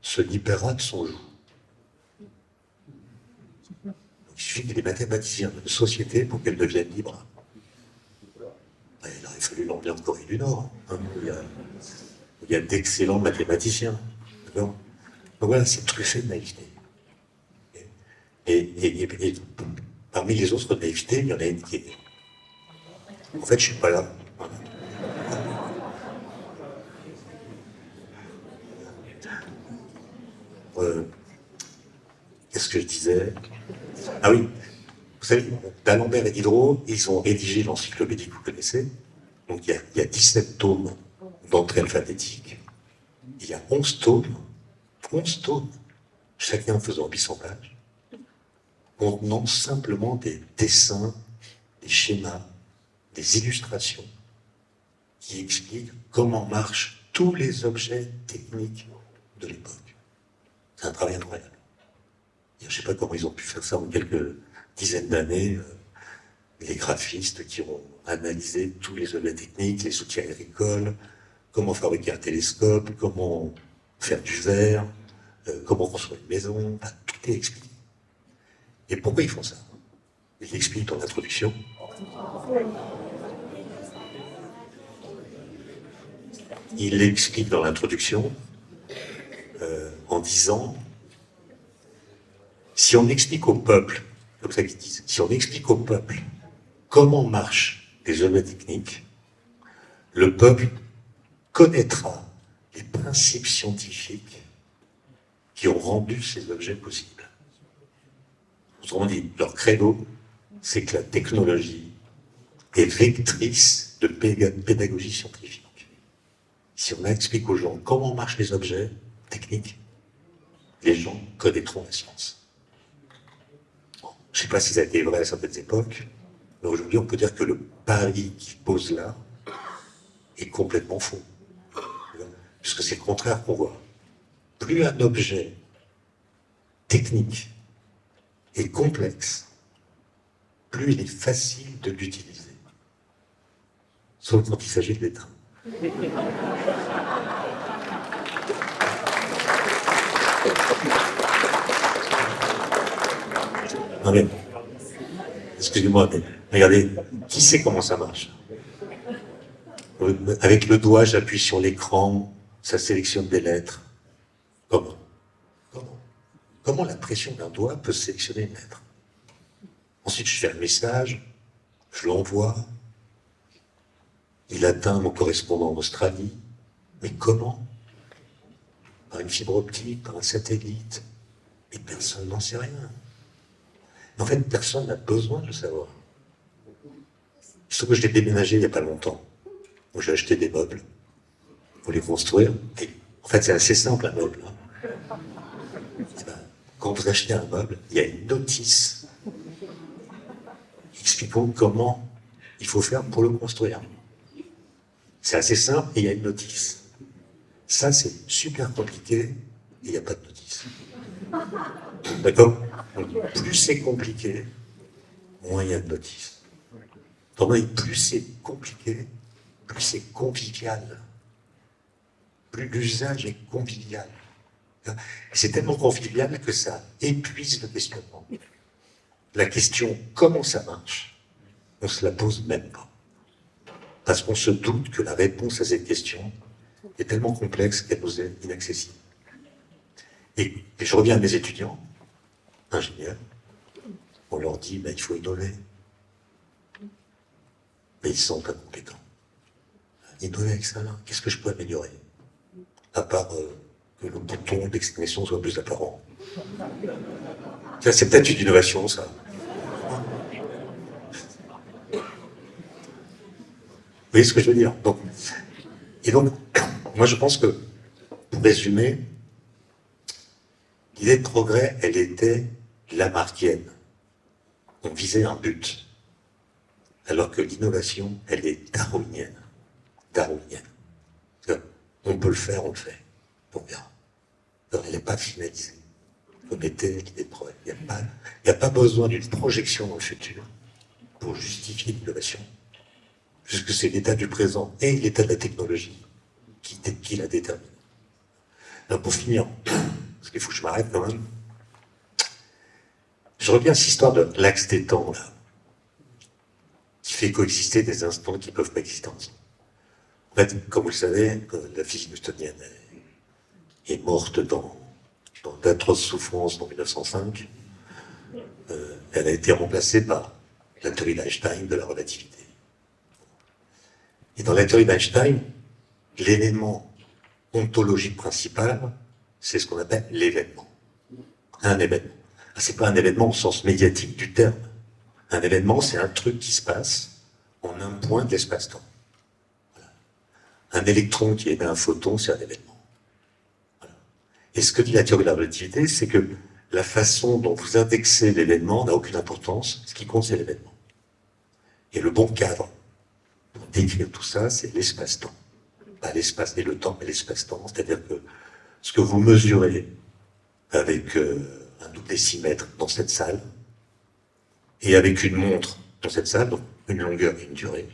se libérera de son joug. Donc, il suffit qu'il y ait des mathématiciens de société pour qu'elle devienne libre. Il aurait fallu l'emmener en Corée du Nord, hein, où il y a d'excellents mathématiciens. Donc voilà, c'est truffé de naïveté. Et parmi les autres naïvetés, il y en a une qui est... En fait, je suis pas là. Qu'est-ce que je disais? Ah oui, vous savez, d'Alembert et Diderot, ils ont rédigé l'encyclopédie que vous connaissez. Donc il y a 17 tomes d'entrée alphabétique. Il y a 11 tomes, chacun faisant 800 pages, contenant simplement des dessins, des schémas, des illustrations qui expliquent comment marchent tous les objets techniques de l'époque. C'est un travail incroyable. Je ne sais pas comment ils ont pu faire ça en quelques dizaines d'années, les graphistes qui ont analysé tous les objets techniques, les outils agricoles, comment fabriquer un télescope, comment faire du verre, comment construire une maison, enfin, tout est expliqué. Et pourquoi ils font ça? Ils l'expliquent dans l'introduction. Il l'explique dans l'introduction en disant, si on explique au peuple, comme ça qu'ils disent, si on explique au peuple comment marchent les objets techniques, le peuple connaîtra les principes scientifiques qui ont rendu ces objets possibles. Autrement dit, leur credo, c'est que la technologie est vectrice de pédagogie scientifique. Si on explique aux gens comment marchent les objets techniques, les gens connaîtront la science. Bon, je ne sais pas si ça a été vrai à certaines époques, Mais aujourd'hui, on peut dire que le pari qui pose là est complètement faux. Puisque c'est le contraire qu'on voit. Plus un objet technique est complexe, plus il est facile de l'utiliser. Sauf quand il s'agit de l'éteindre. Non mais, excusez-moi, mais regardez, qui sait comment ça marche? Avec le doigt, j'appuie sur l'écran, ça sélectionne des lettres. Comment? Comment la pression d'un doigt peut sélectionner une lettre? Ensuite, je fais un message, je l'envoie, il atteint mon correspondant en Australie. Mais comment? Par une fibre optique, par un satellite? Et personne n'en sait rien. En fait, personne n'a besoin de le savoir. Il se trouve que je l'ai déménagé il n'y a pas longtemps. Donc j'ai acheté des meubles pour les construire. Et en fait, c'est assez simple un meuble. Quand vous achetez un meuble, il y a une notice expliquant comment il faut faire pour le construire. C'est assez simple et il y a une notice. Ça, c'est super compliqué et il n'y a pas de notice. D'accord? Donc, plus c'est compliqué, moins il y a de notice. Donc, plus c'est compliqué, plus c'est convivial. Plus l'usage est convivial. C'est tellement convivial que ça épuise le questionnement. La question « comment ça marche ?» on ne se la pose même pas. Parce qu'on se doute que la réponse à cette question est tellement complexe qu'elle nous est inaccessible. Et je reviens à mes étudiants, ingénieurs, on leur dit il faut innover. Mais ils sont incompétents. Innover avec ça, là, qu'est-ce que je peux améliorer? À part que le bouton d'exclamation soit plus apparent. C'est peut-être une innovation, ça. Vous voyez ce que je veux dire? Et donc, moi je pense que, pour résumer, l'idée de progrès, elle était lamarckienne. On visait un but. Alors que l'innovation, elle est darwinienne. Darwinienne. On peut le faire, on le fait. On verra. Alors, elle n'est pas finalisée. Comme était l'idée de progrès. Il n'y a pas besoin d'une projection dans le futur pour justifier l'innovation. Puisque c'est l'état du présent et l'état de la technologie qui la détermine. Alors pour finir, parce qu'il faut que je m'arrête quand même, je reviens à cette histoire de l'axe des temps, là, qui fait coexister des instants qui peuvent pas exister ensemble. En fait, comme vous le savez, la physique newtonienne est morte dans d'atroces souffrances en 1905. Elle a été remplacée par la théorie d'Einstein de la relativité. Et dans la théorie d'Einstein, l'élément ontologique principal, c'est ce qu'on appelle l'événement. Un événement. C'est pas un événement au sens médiatique du terme. Un événement, c'est un truc qui se passe en un point de l'espace-temps. Voilà. Un électron qui émet un photon, c'est un événement. Voilà. Et ce que dit la théorie de la relativité, c'est que la façon dont vous indexez l'événement n'a aucune importance. Ce qui compte, c'est l'événement. Et le bon cadre pour décrire tout ça, c'est l'espace-temps. Pas l'espace et le temps, mais l'espace-temps. C'est-à-dire que ce que vous mesurez avec un double décimètre dans cette salle, et avec une montre dans cette salle, donc une longueur et une durée,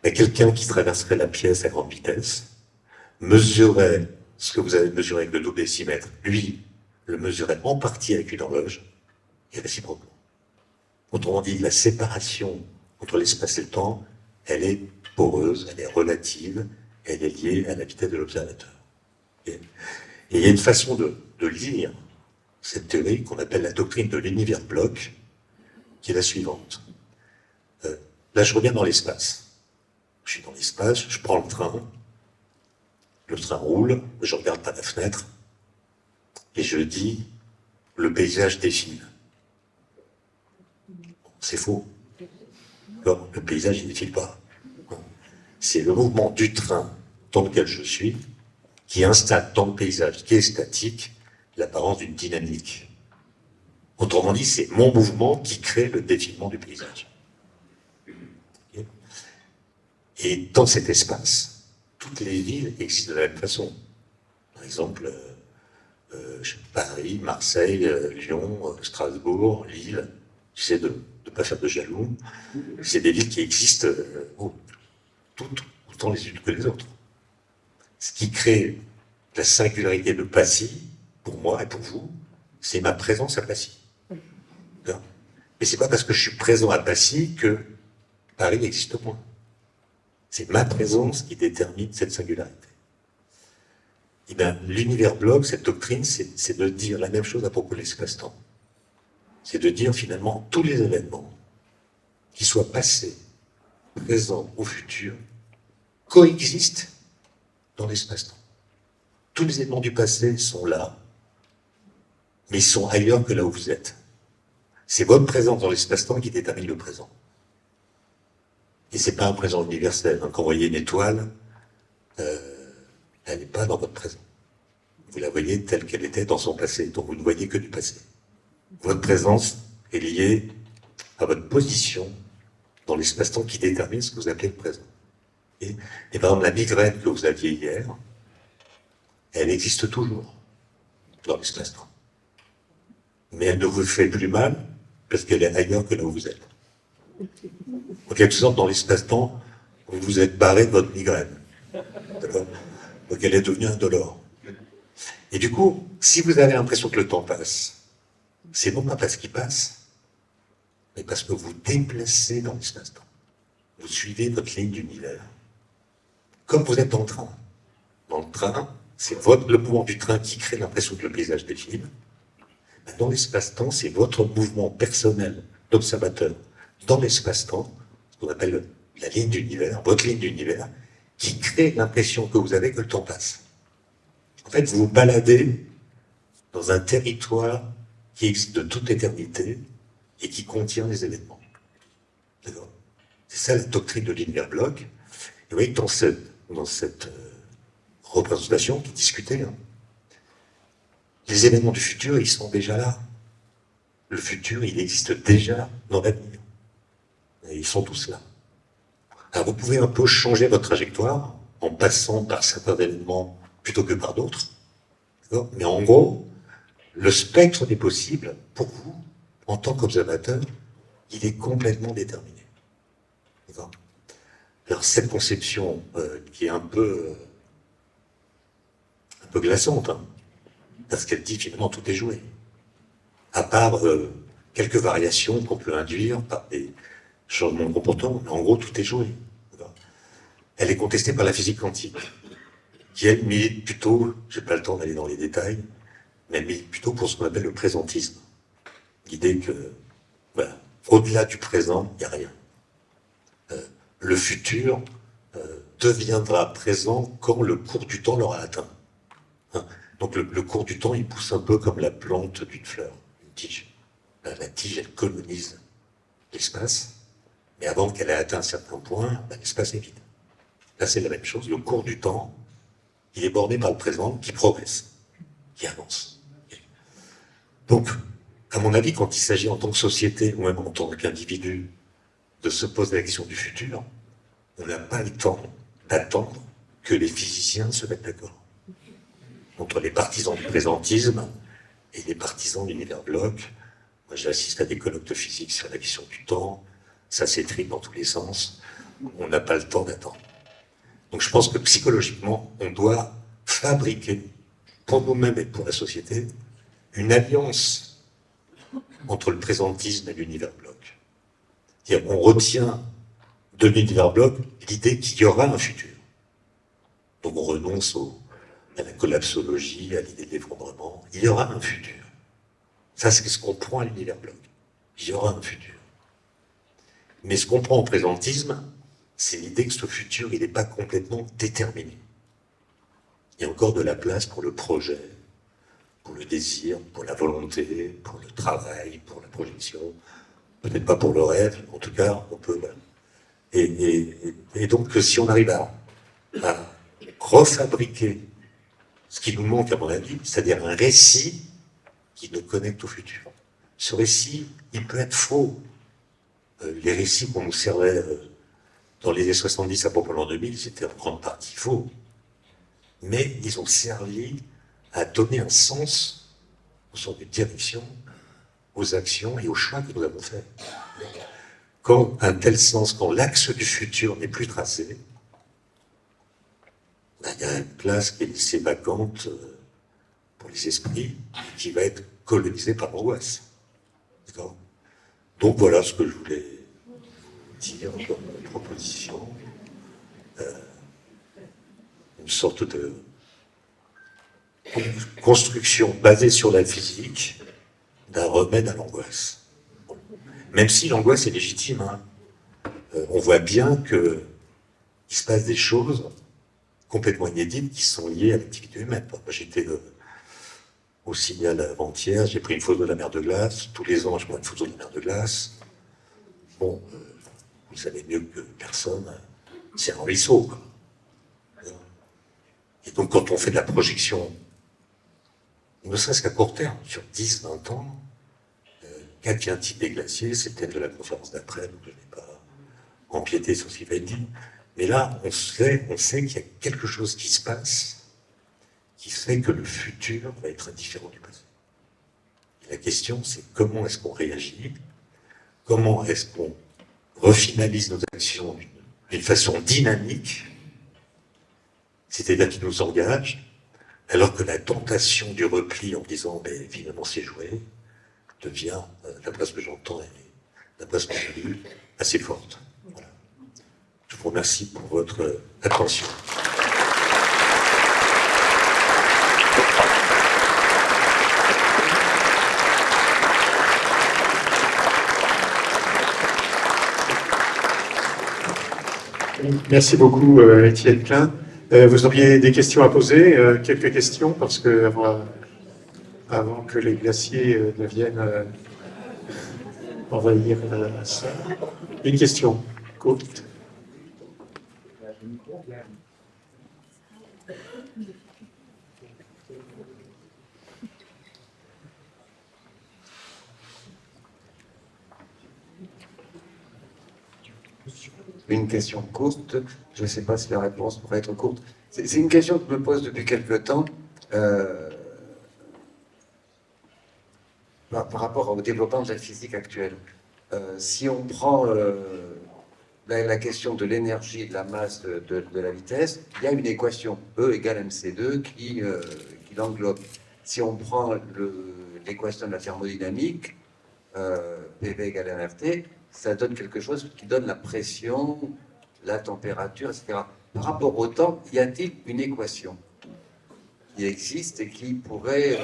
mais quelqu'un qui traverserait la pièce à grande vitesse mesurerait ce que vous avez mesuré avec le double décimètre, lui le mesurait en partie avec une horloge, et réciproquement. Autrement dit, la séparation entre l'espace et le temps, elle est poreuse, elle est relative, elle est liée à la vitesse de l'observateur. Et il y a une façon de lire cette théorie qu'on appelle la doctrine de l'univers bloc, qui est la suivante. Là, je reviens dans l'espace. Je suis dans l'espace, je prends le train roule, je regarde par la fenêtre, et je dis, le paysage défile. C'est faux. Alors, le paysage, il ne défile pas. C'est le mouvement du train dans lequel je suis qui installe dans le paysage, qui est statique, l'apparence d'une dynamique. Autrement dit, c'est mon mouvement qui crée le défilement du paysage. Et dans cet espace, toutes les villes existent de la même façon. Par exemple, Paris, Marseille, Lyon, Strasbourg, Lille. J'essaie de ne pas faire de jaloux. C'est des villes qui existent toutes autant les unes que les autres. Ce qui crée la singularité de Passy, pour moi et pour vous, c'est ma présence à Passy. Et c'est pas parce que je suis présent à Passy que Paris existe moins. C'est ma présence qui détermine cette singularité. Et bien, l'univers bloc, cette doctrine, c'est de dire la même chose à propos de l'espace-temps. C'est de dire finalement tous les événements, qu'ils soient passés, présents ou futurs, coexistent dans l'espace-temps. Tous les éléments du passé sont là, mais ils sont ailleurs que là où vous êtes. C'est votre présence dans l'espace-temps qui détermine le présent. Et c'est pas un présent universel. Quand vous voyez une étoile, elle n'est pas dans votre présent. Vous la voyez telle qu'elle était dans son passé, donc vous ne voyez que du passé. Votre présence est liée à votre position dans l'espace-temps qui détermine ce que vous appelez le présent. Et par exemple, la migraine que vous aviez hier, elle existe toujours dans l'espace-temps. Mais elle ne vous fait plus mal parce qu'elle est ailleurs que là où vous êtes. En quelque sorte, dans l'espace-temps, vous vous êtes barré de votre migraine. D'accord ? Donc elle est devenue indolore. Et du coup, si vous avez l'impression que le temps passe, c'est non pas parce qu'il passe, mais parce que vous déplacez dans l'espace-temps. Vous suivez votre ligne d'univers. Comme vous êtes dans le train. Dans le train, c'est le mouvement du train qui crée l'impression que le paysage défile. Dans l'espace-temps, c'est votre mouvement personnel d'observateur dans l'espace-temps, ce qu'on appelle la ligne d'univers, votre ligne d'univers, qui crée l'impression que vous avez que le temps passe. En fait, vous vous baladez dans un territoire qui existe de toute éternité et qui contient les événements. D'accord ? C'est ça la doctrine de l'univers bloc. Et vous voyez que dans cette représentation qui est discutée, les événements du futur, ils sont déjà là. Le futur, il existe déjà dans l'avenir. Et ils sont tous là. Alors vous pouvez un peu changer votre trajectoire en passant par certains événements plutôt que par d'autres. Mais en gros, le spectre des possibles, pour vous, en tant qu'observateur, il est complètement déterminé. Alors cette conception qui est un peu glaçante, parce qu'elle dit finalement tout est joué. À part quelques variations qu'on peut induire par des changements de comportement, mais en gros tout est joué. Elle est contestée par la physique quantique, qui elle milite plutôt, j'ai pas le temps d'aller dans les détails, mais elle milite plutôt pour ce qu'on appelle le présentisme. L'idée que, voilà, au-delà du présent, il n'y a rien. Le futur deviendra présent quand le cours du temps l'aura atteint. Donc le cours du temps, il pousse un peu comme la plante d'une fleur, une tige. La tige, elle colonise l'espace, mais avant qu'elle ait atteint un certain point, l'espace est vide. Là, c'est la même chose. Le cours du temps, il est borné par le présent qui progresse, qui avance. Donc, à mon avis, quand il s'agit en tant que société, ou même en tant qu'individu, de se poser la question du futur, on n'a pas le temps d'attendre que les physiciens se mettent d'accord. Entre les partisans du présentisme et les partisans de l'univers bloc, moi j'assiste à des colloques de physique sur la question du temps, ça s'étripe dans tous les sens, on n'a pas le temps d'attendre. Donc je pense que psychologiquement, on doit fabriquer, pour nous-mêmes et pour la société, une alliance entre le présentisme et l'univers bloc. C'est-à-dire on retient de l'univers bloc l'idée qu'il y aura un futur. Donc on renonce à la collapsologie, à l'idée de l'effondrement. Il y aura un futur. Ça, c'est ce qu'on prend à l'univers bloc. Il y aura un futur. Mais ce qu'on prend au présentisme, c'est l'idée que ce futur, il n'est pas complètement déterminé. Il y a encore de la place pour le projet, pour le désir, pour la volonté, pour le travail, pour la projection. Peut-être pas pour le rêve, en tout cas, on peut... Voilà. Et donc, si on arrive à refabriquer ce qui nous manque, à mon avis, c'est-à-dire un récit qui nous connecte au futur. Ce récit, il peut être faux. Les récits qu'on nous servait dans les années 70 à propos de l'an 2000, c'était en grande partie faux. Mais ils ont servi à donner un sens, une sorte de direction aux actions et aux choix que nous avons faits. Quand un tel sens, quand l'axe du futur n'est plus tracé, ben, il y a une place qui est laissée vacante pour les esprits, qui va être colonisée par l'angoisse. D'accord ? Donc voilà ce que je voulais dire comme proposition. Une sorte de construction basée sur la physique d'un remède à l'angoisse. Même si l'angoisse est légitime, hein. On voit bien qu'il se passe des choses complètement inédites qui sont liées à l'activité humaine. Moi, j'étais au Signal avant-hier, j'ai pris une photo de la mer de glace. Tous les ans, je prends une photo de la mer de glace. Bon, vous savez mieux que personne, c'est un ruisseau, quoi. Et donc, quand on fait de la projection, ne serait-ce qu'à court terme, sur 10, 20 ans, qu'advient-il des glaciers? C'est peut-être de la conférence d'après, donc je ne vais pas empiéter sur ce qui va être dit. Mais là, on sait qu'il y a quelque chose qui se passe qui fait que le futur va être différent du passé. Et la question, c'est comment est-ce qu'on réagit? Comment est-ce qu'on refinalise nos actions d'une façon dynamique, c'est-à-dire qui nous engage, alors que la tentation du repli en disant « mais finalement c'est joué », devient, d'après ce que j'entends et d'après ce que j'ai lu, assez forte. Voilà. Je vous remercie pour votre attention. Merci beaucoup, Étienne Klein. Vous auriez des questions à poser, quelques questions, parce que avant que les glaciers ne viennent envahir la salle. Une question courte. Une question courte, je ne sais pas si la réponse pourrait être courte. C'est une question que je me pose depuis quelque temps par rapport au développement de la physique actuelle. Si on prend la question de l'énergie, de la masse, de la vitesse, il y a une équation E égale mc2 qui l'englobe. Si on prend l'équation de la thermodynamique, PV égale mRT, ça donne quelque chose qui donne la pression, la température, etc. Par rapport au temps, y a-t-il une équation qui existe et qui pourrait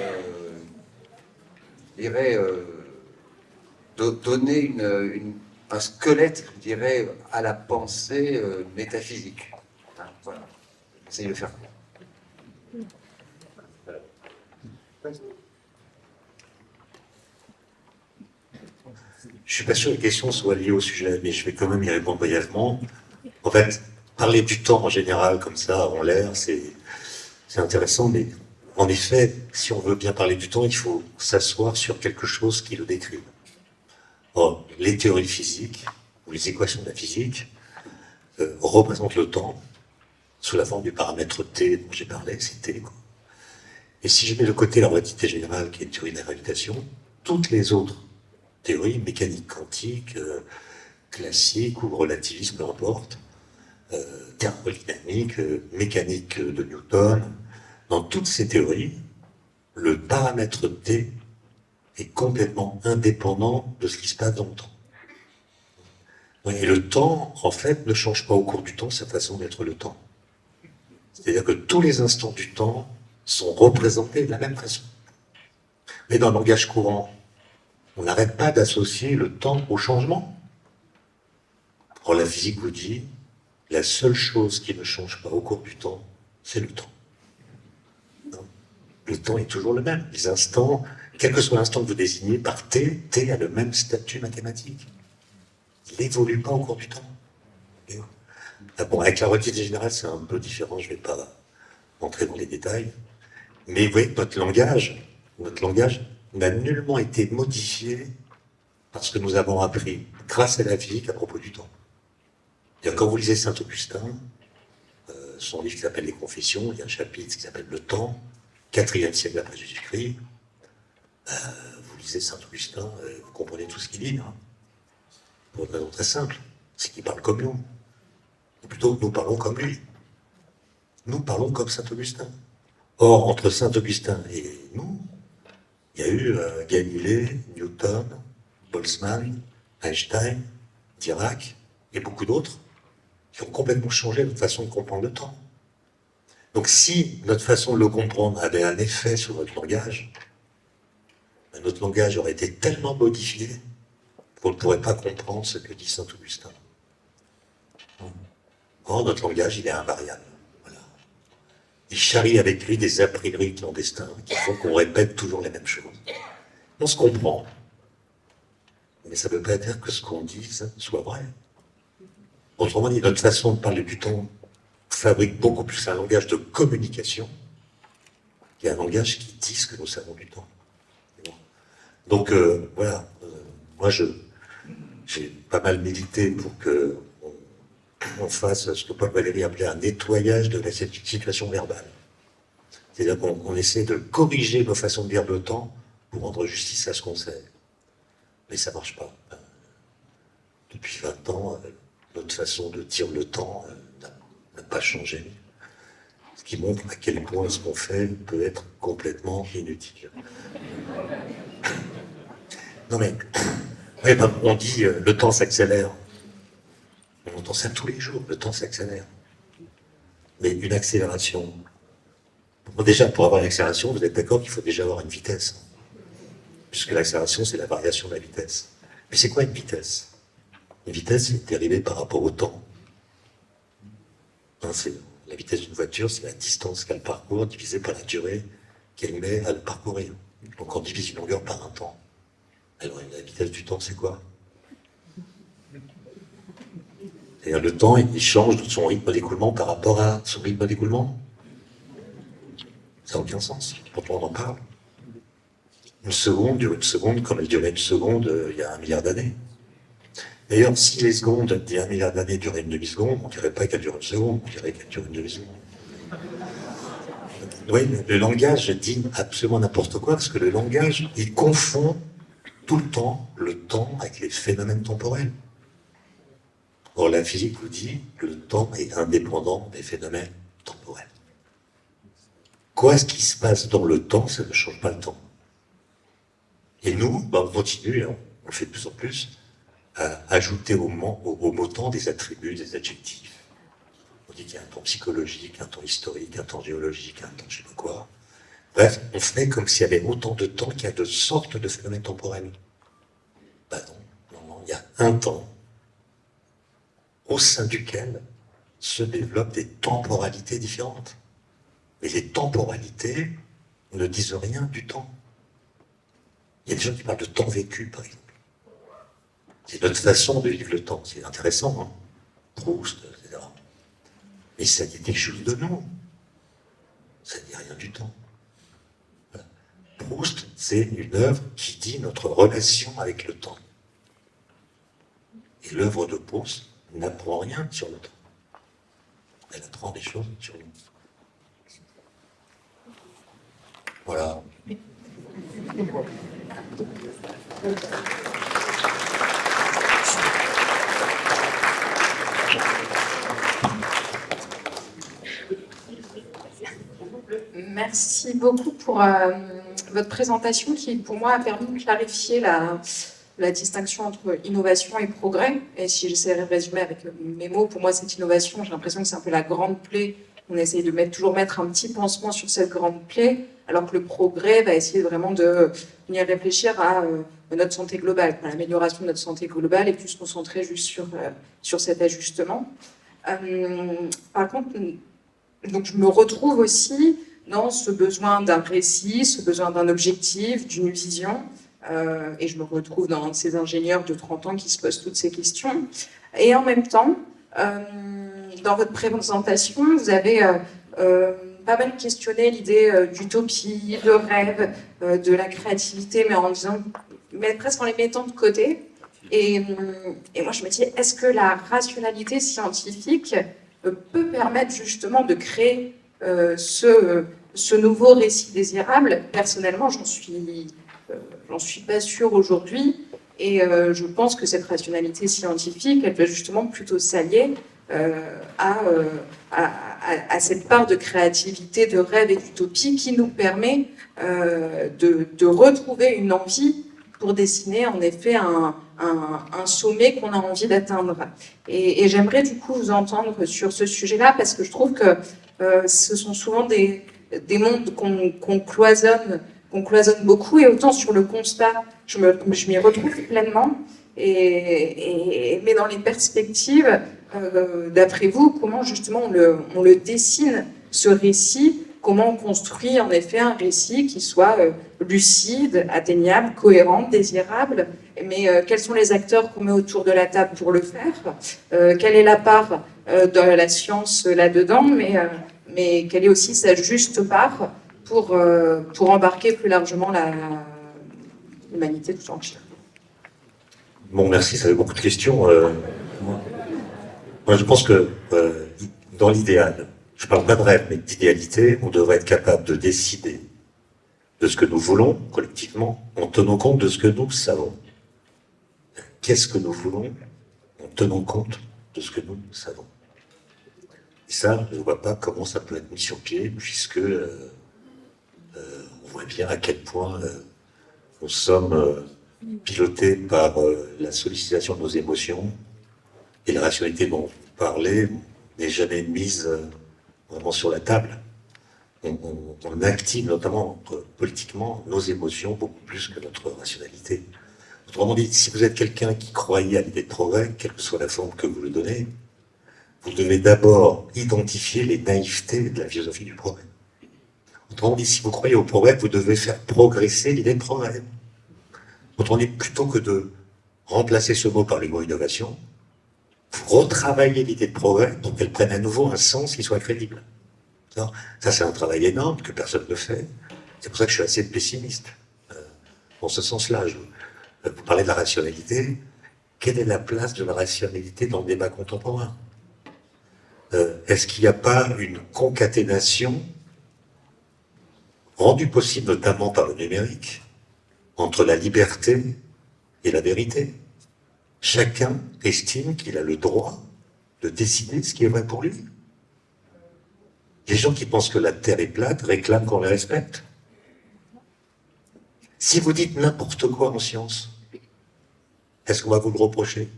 donner un squelette, je dirais, à la pensée métaphysique? Voilà, j'essaye de faire court. Je suis pas sûr que les questions soient liées au sujet, mais je vais quand même y répondre brièvement. En fait, parler du temps en général, comme ça, en l'air, c'est intéressant, mais en effet, si on veut bien parler du temps, il faut s'asseoir sur quelque chose qui le décrit. Or, les théories physiques, ou les équations de la physique, représentent le temps sous la forme du paramètre T dont j'ai parlé, c'est T, quoi. Et si je mets de côté la relativité générale, qui est une théorie de la gravitation, toutes les autres théories, mécanique quantique, classique ou relativisme, peu importe, thermodynamique, mécanique de Newton, dans toutes ces théories, le paramètre T est complètement indépendant de ce qui se passe dans le temps. Et le temps, en fait, ne change pas au cours du temps sa façon d'être le temps. C'est-à-dire que tous les instants du temps sont représentés de la même façon. Mais dans le langage courant, on n'arrête pas d'associer le temps au changement. Or, la physique vous dit, la seule chose qui ne change pas au cours du temps, c'est le temps. Le temps est toujours le même. Les instants, quel que soit l'instant que vous désignez par T, T a le même statut mathématique. Il n'évolue pas au cours du temps. Bon, avec la relativité générale, c'est un peu différent, je ne vais pas entrer dans les détails. Mais vous voyez, notre langage n'a nullement été modifié par ce que nous avons appris grâce à la physique à propos du temps. Quand vous lisez Saint-Augustin, son livre qui s'appelle Les Confessions, il y a un chapitre qui s'appelle Le Temps, 4e siècle après Jésus-Christ. Vous lisez Saint-Augustin, vous comprenez tout ce qu'il dit. Hein. Pour une raison très simple, c'est qu'il parle comme nous. Ou plutôt, nous parlons comme lui. Nous parlons comme Saint-Augustin. Or, entre Saint-Augustin et nous, il y a eu Galilée, Newton, Boltzmann, Einstein, Dirac et beaucoup d'autres qui ont complètement changé notre façon de comprendre le temps. Donc si notre façon de le comprendre avait un effet sur notre langage aurait été tellement modifié qu'on ne pourrait pas comprendre ce que dit Saint-Augustin. Or, notre langage, il est invariable. Voilà. Il charrie avec lui des a priori clandestins qui font qu'on répète toujours les mêmes choses. On se comprend, mais ça ne veut pas dire que ce qu'on dit soit vrai. Autrement dit, notre façon de parler du temps fabrique beaucoup plus un langage de communication qu'un langage qui dit ce que nous savons du temps. Donc voilà, moi j'ai pas mal milité pour qu'on fasse ce que Paul Valéry appelait un nettoyage de la situation verbale. C'est-à-dire qu'on essaie de corriger nos façons de dire le temps pour rendre justice à ce qu'on sait. Mais ça ne marche pas. Depuis 20 ans, notre façon de dire le temps n'a pas changé. Ce qui montre à quel point ce qu'on fait peut être complètement inutile. Non mais, on dit le temps s'accélère. On entend ça tous les jours, le temps s'accélère. Mais une accélération, déjà pour avoir une accélération, vous êtes d'accord qu'il faut déjà avoir une vitesse. Puisque l'accélération, c'est la variation de la vitesse. Mais c'est quoi une vitesse? Une vitesse, c'est dérivée par rapport au temps. Hein, la vitesse d'une voiture, c'est la distance qu'elle parcourt divisée par la durée qu'elle met à le parcourir. Donc on divise une longueur par un temps. Alors la vitesse du temps, c'est quoi? C'est-à-dire le temps, il change de son rythme d'écoulement par rapport à son rythme d'écoulement. Ça n'a aucun sens. Pourtant on en parle. Une seconde dure une seconde comme elle durait une seconde il y a 1 milliard d'années. D'ailleurs, si les secondes d'il y a 1 milliard d'années duraient une demi-seconde, on ne dirait pas qu'elles durent une seconde, on dirait qu'elles durent une demi-seconde. Oui, le langage dit absolument n'importe quoi, parce que le langage, il confond tout le temps avec les phénomènes temporels. Or, la physique vous dit que le temps est indépendant des phénomènes temporels. Quoi ce qui se passe dans le temps, ça ne change pas le temps. Et nous, on continue, on le fait de plus en plus, à ajouter au mot temps des attributs, des adjectifs. On dit qu'il y a un temps psychologique, un temps historique, un temps géologique, un temps je ne sais pas quoi. Bref, on fait comme s'il y avait autant de temps qu'il y a de sortes de phénomènes temporels. Ben non, il y a un temps au sein duquel se développent des temporalités différentes. Mais les temporalités ne disent rien du temps. Il y a des gens qui parlent de temps vécu, par exemple. C'est notre façon de vivre le temps. C'est intéressant, hein? Proust, etc. Mais ça dit quelque chose de nous. Ça ne dit rien du temps. Voilà. Proust, c'est une œuvre qui dit notre relation avec le temps. Et l'œuvre de Proust n'apprend rien sur le temps. Elle apprend des choses sur nous. Voilà. Merci beaucoup pour votre présentation qui, pour moi, a permis de clarifier la distinction entre innovation et progrès. Et si j'essaie de résumer avec mes mots, pour moi, cette innovation, j'ai l'impression que c'est un peu la grande plaie. On essaye de toujours mettre un petit pansement sur cette grande plaie, alors que le progrès va essayer vraiment de venir réfléchir à notre santé globale, à l'amélioration de notre santé globale et plus se concentrer juste sur cet ajustement. Par contre, donc je me retrouve aussi dans ce besoin d'un récit, ce besoin d'un objectif, d'une vision, et je me retrouve dans ces ingénieurs de 30 ans qui se posent toutes ces questions. Et en même temps, dans votre présentation, vous avez pas mal questionné l'idée d'utopie, de rêve, de la créativité, mais presque en les mettant de côté. Et, et moi, je me dis, est-ce que la rationalité scientifique peut permettre justement de créer ce nouveau récit désirable? Personnellement, j'en suis pas sûre aujourd'hui. Et je pense que cette rationalité scientifique, elle doit justement plutôt s'allier à cette part de créativité, de rêve et d'utopie qui nous permet de retrouver une envie pour dessiner en effet un sommet qu'on a envie d'atteindre. Et j'aimerais du coup vous entendre sur ce sujet-là parce que je trouve que ce sont souvent des mondes qu'on cloisonne beaucoup, et autant sur le constat, je m'y retrouve pleinement, mais dans les perspectives, d'après vous, comment justement on le dessine, ce récit, comment on construit en effet un récit qui soit lucide, atteignable, cohérent, désirable, mais quels sont les acteurs qu'on met autour de la table pour le faire, quelle est la part de la science là-dedans, mais quelle est aussi sa juste part pour embarquer plus largement l'humanité tout entière. Bon, merci, ça fait beaucoup de questions. Moi, je pense que dans l'idéal, je parle pas de rêve, mais d'idéalité, on devrait être capable de décider de ce que nous voulons collectivement en tenant compte de ce que nous savons. Qu'est-ce que nous voulons en tenant compte de ce que nous savons. Et ça, je ne vois pas comment ça peut être mis sur pied, puisque on voit bien à quel point nous sommes pilotés par la sollicitation de nos émotions, et la rationalité dont vous parlez n'est jamais mise vraiment sur la table. On active notamment politiquement nos émotions beaucoup plus que notre rationalité. Autrement dit, si vous êtes quelqu'un qui croyait à l'idée de progrès, quelle que soit la forme que vous le donnez, vous devez d'abord identifier les naïvetés de la philosophie du progrès. Autrement dit, si vous croyez au progrès, vous devez faire progresser l'idée de progrès. Autrement dit, plutôt que de remplacer ce mot par le mot innovation, vous retravaillez l'idée de progrès pour qu'elle prenne à nouveau un sens qui soit crédible. Ça, c'est un travail énorme que personne ne fait. C'est pour ça que je suis assez pessimiste. Dans ce sens-là, vous parlez de la rationalité. Quelle est la place de la rationalité dans le débat contemporain ? Est-ce qu'il n'y a pas une concaténation rendue possible notamment par le numérique entre la liberté et la vérité ? Chacun estime qu'il a le droit de décider ce qui est vrai pour lui. Les gens qui pensent que la Terre est plate réclament qu'on les respecte. Si vous dites n'importe quoi en science, est-ce qu'on va vous le reprocher ?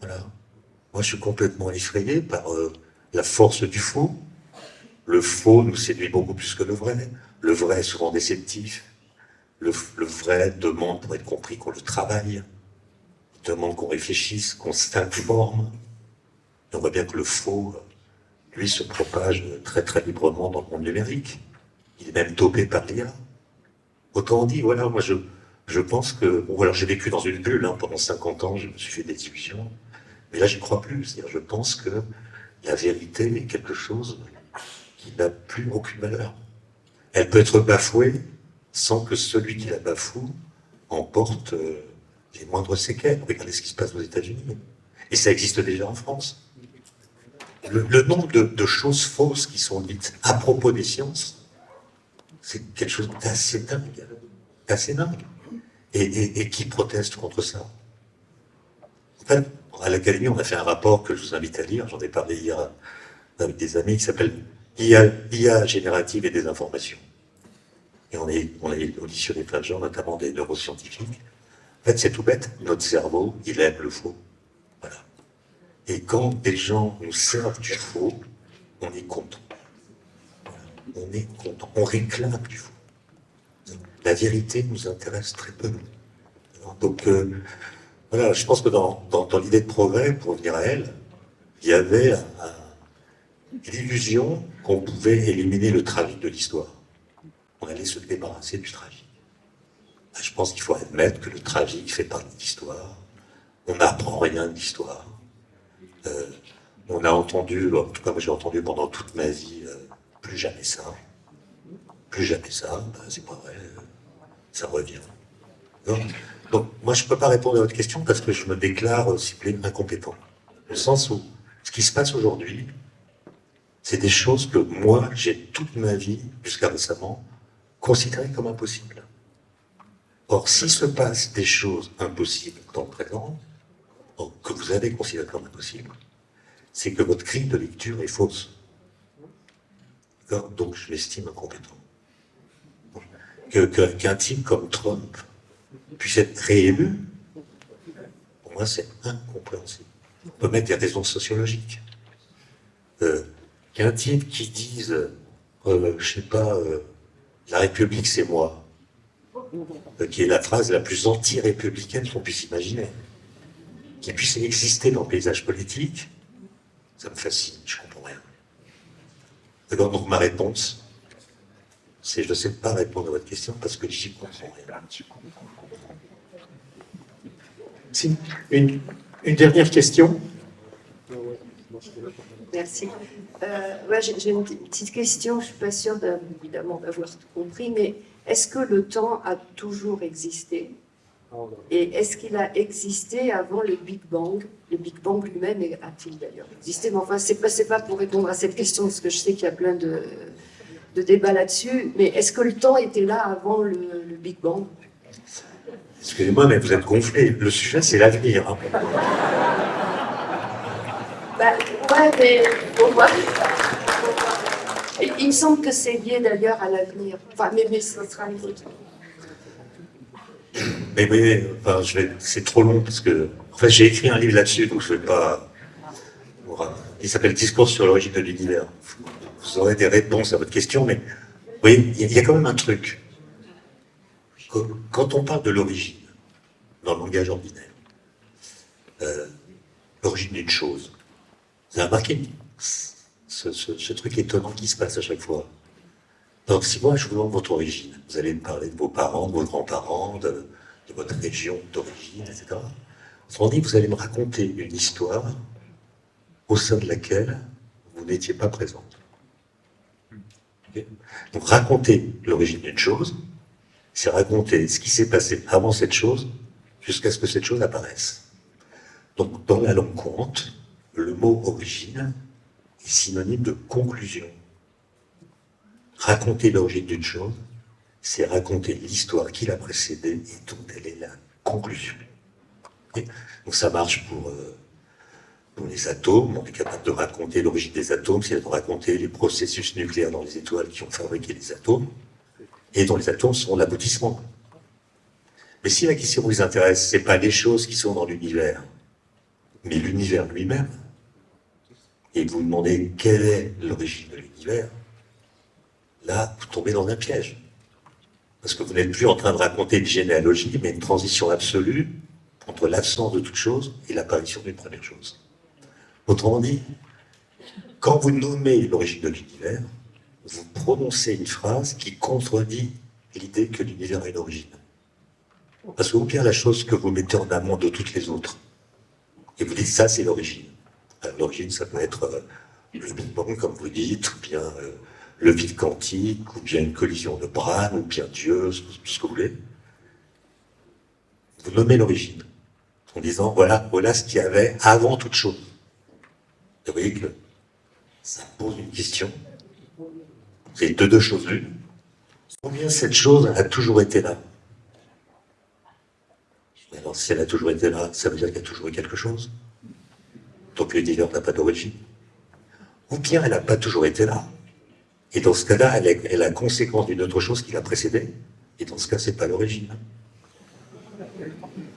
Voilà. Moi, je suis complètement effrayé par la force du faux. Le faux nous séduit beaucoup plus que le vrai. Le vrai est souvent déceptif. Le vrai demande, pour être compris, qu'on le travaille. Il demande qu'on réfléchisse, qu'on s'informe. On voit bien que le faux, lui, se propage très très librement dans le monde numérique. Il est même dopé par l'IA. Autrement dit, voilà, moi je pense que... Bon, alors j'ai vécu dans une bulle, pendant 50 ans, je me suis fait des illusions. Mais là, j'y crois plus. C'est-à-dire, je pense que la vérité est quelque chose qui n'a plus aucune valeur. Elle peut être bafouée sans que celui qui la bafoue emporte les moindres séquelles. Regardez ce qui se passe aux États-Unis. Et ça existe déjà en France. Le nombre de choses fausses qui sont dites à propos des sciences, c'est quelque chose d'assez dingue. Assez dingue. Et qui proteste contre ça? En fait, à l'Académie, on a fait un rapport que je vous invite à lire, j'en ai parlé hier avec des amis, qui s'appelle IA générative et désinformation. Et on a auditionné plein de gens, notamment des neuroscientifiques. En fait, c'est tout bête, notre cerveau, il aime le faux. Voilà. Et quand des gens nous servent du faux, on est content. Voilà. On est content, on réclame du faux. La vérité nous intéresse très peu. Donc, voilà, je pense que dans l'idée de progrès, pour revenir à elle, il y avait l'illusion qu'on pouvait éliminer le tragique de l'histoire. On allait se débarrasser du tragique. Je pense qu'il faut admettre que le tragique fait partie de l'histoire. On n'apprend rien de l'histoire. On a entendu, en tout cas moi j'ai entendu pendant toute ma vie, plus jamais ça. Plus jamais ça, c'est pas vrai, ça revient. Donc, Donc, moi, je ne peux pas répondre à votre question parce que je me déclare, s'il vous plaît, incompétent. Au sens où, ce qui se passe aujourd'hui, c'est des choses que moi, j'ai toute ma vie, jusqu'à récemment, considérées comme impossibles. Or, s'il se passe des choses impossibles dans le présent, que vous avez considérées comme impossibles, c'est que votre grille de lecture est fausse. Donc, je m'estime incompétent. Qu'un type comme Trump puisse être réélu, pour moi, c'est incompréhensible. On peut mettre des raisons sociologiques. Qu'un type qui dise, je sais pas, la République, c'est moi, qui est la phrase la plus anti-républicaine qu'on puisse imaginer, qui puisse exister dans le paysage politique, ça me fascine, je comprends rien. D'accord, donc ma réponse, c'est je ne sais pas répondre à votre question parce que j'y comprends rien. Si, une dernière question. Merci. Ouais, j'ai une petite question, je ne suis pas sûre évidemment d'avoir tout compris, mais est-ce que le temps a toujours existé? Et est-ce qu'il a existé avant le Big Bang? Le Big Bang lui-même a-t-il d'ailleurs existé? Mais enfin, c'est pas pour répondre à cette question, parce que je sais qu'il y a plein de débats là-dessus, mais est-ce que le temps était là avant le Big Bang? Excusez-moi, mais vous êtes gonflé. Le sujet, c'est l'avenir. Hein. Bah, ouais, mais on voit. Il me semble que c'est lié d'ailleurs à l'avenir. Enfin, mais ça sera une autre. Mais oui, enfin, c'est trop long parce que, en fait, j'ai écrit un livre là-dessus, donc je ne vais pas. Il s'appelle Discours sur l'origine de l'univers. Vous aurez des réponses à votre question, mais vous voyez, il y a quand même un truc. Quand on parle de l'origine, dans le langage ordinaire, l'origine d'une chose, vous avez remarqué ce truc étonnant qui se passe à chaque fois. Donc, si moi je vous demande votre origine, vous allez me parler de vos parents, de vos grands-parents, de votre région d'origine, etc. Autrement dit, vous allez me raconter une histoire au sein de laquelle vous n'étiez pas présente. Okay. Donc, raconter l'origine d'une chose, c'est raconter ce qui s'est passé avant cette chose jusqu'à ce que cette chose apparaisse. Donc, dans la langue courante, le mot origine est synonyme de conclusion. Raconter l'origine d'une chose, c'est raconter l'histoire qui l'a précédée et dont elle est la conclusion. Okay. Donc ça marche pour les atomes. On est capable de raconter l'origine des atomes, c'est de raconter les processus nucléaires dans les étoiles qui ont fabriqué les atomes, et dont les atomes sont l'aboutissement. Mais si la question vous intéresse, ce n'est pas les choses qui sont dans l'univers, mais l'univers lui-même, et vous demandez quelle est l'origine de l'univers, là, vous tombez dans un piège. Parce que vous n'êtes plus en train de raconter une généalogie, mais une transition absolue entre l'absence de toute chose et l'apparition d'une première chose. Autrement dit, quand vous nommez l'origine de l'univers, vous prononcez une phrase qui contredit l'idée que l'univers a une origine. Parce que ou bien la chose que vous mettez en amont de toutes les autres, et vous dites ça c'est l'origine. L'origine ça peut être le Big Bang comme vous dites, ou bien le vide quantique, ou bien une collision de Bran, ou bien Dieu, tout ce que vous voulez. Vous nommez l'origine, en disant voilà ce qu'il y avait avant toute chose. Et vous voyez que ça pose une question. C'est deux choses l'une. Combien cette chose a toujours été là? Alors si elle a toujours été là, ça veut dire qu'il y a toujours eu quelque chose. Donc l'univers n'a pas d'origine. Ou bien elle n'a pas toujours été là. Et dans ce cas-là, elle est la conséquence d'une autre chose qui l'a précédée. Et dans ce cas, c'est pas l'origine.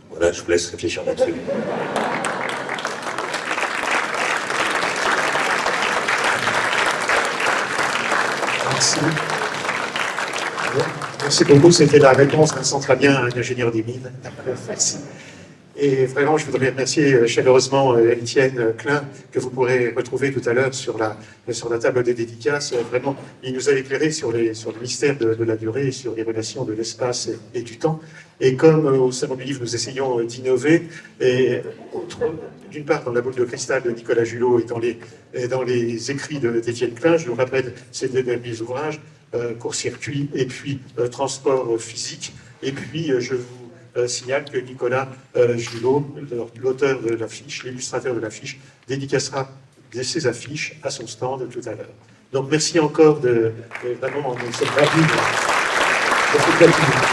Voilà, je vous laisse réfléchir là-dessus. Merci. Merci beaucoup, c'était la réponse d'un centre bien, un ingénieur des mines. Merci. Et vraiment, je voudrais remercier chaleureusement Étienne Klein, que vous pourrez retrouver tout à l'heure sur la table des dédicaces. Vraiment, il nous a éclairé sur le mystère de la durée et sur les relations de l'espace et du temps. Et comme au Salon du Livre, nous essayons d'innover, et d'une part dans la boule de cristal de Nicolas Julot et dans les écrits d'Étienne Klein, je vous rappelle ces deux derniers ouvrages, Court-circuit et puis Transport physique. Et puis, je vous signale que Nicolas Julot, l'auteur de l'affiche, l'illustrateur de l'affiche, dédicacera ses affiches à son stand tout à l'heure. Donc merci encore vraiment, nous sommes ravis de cette activité.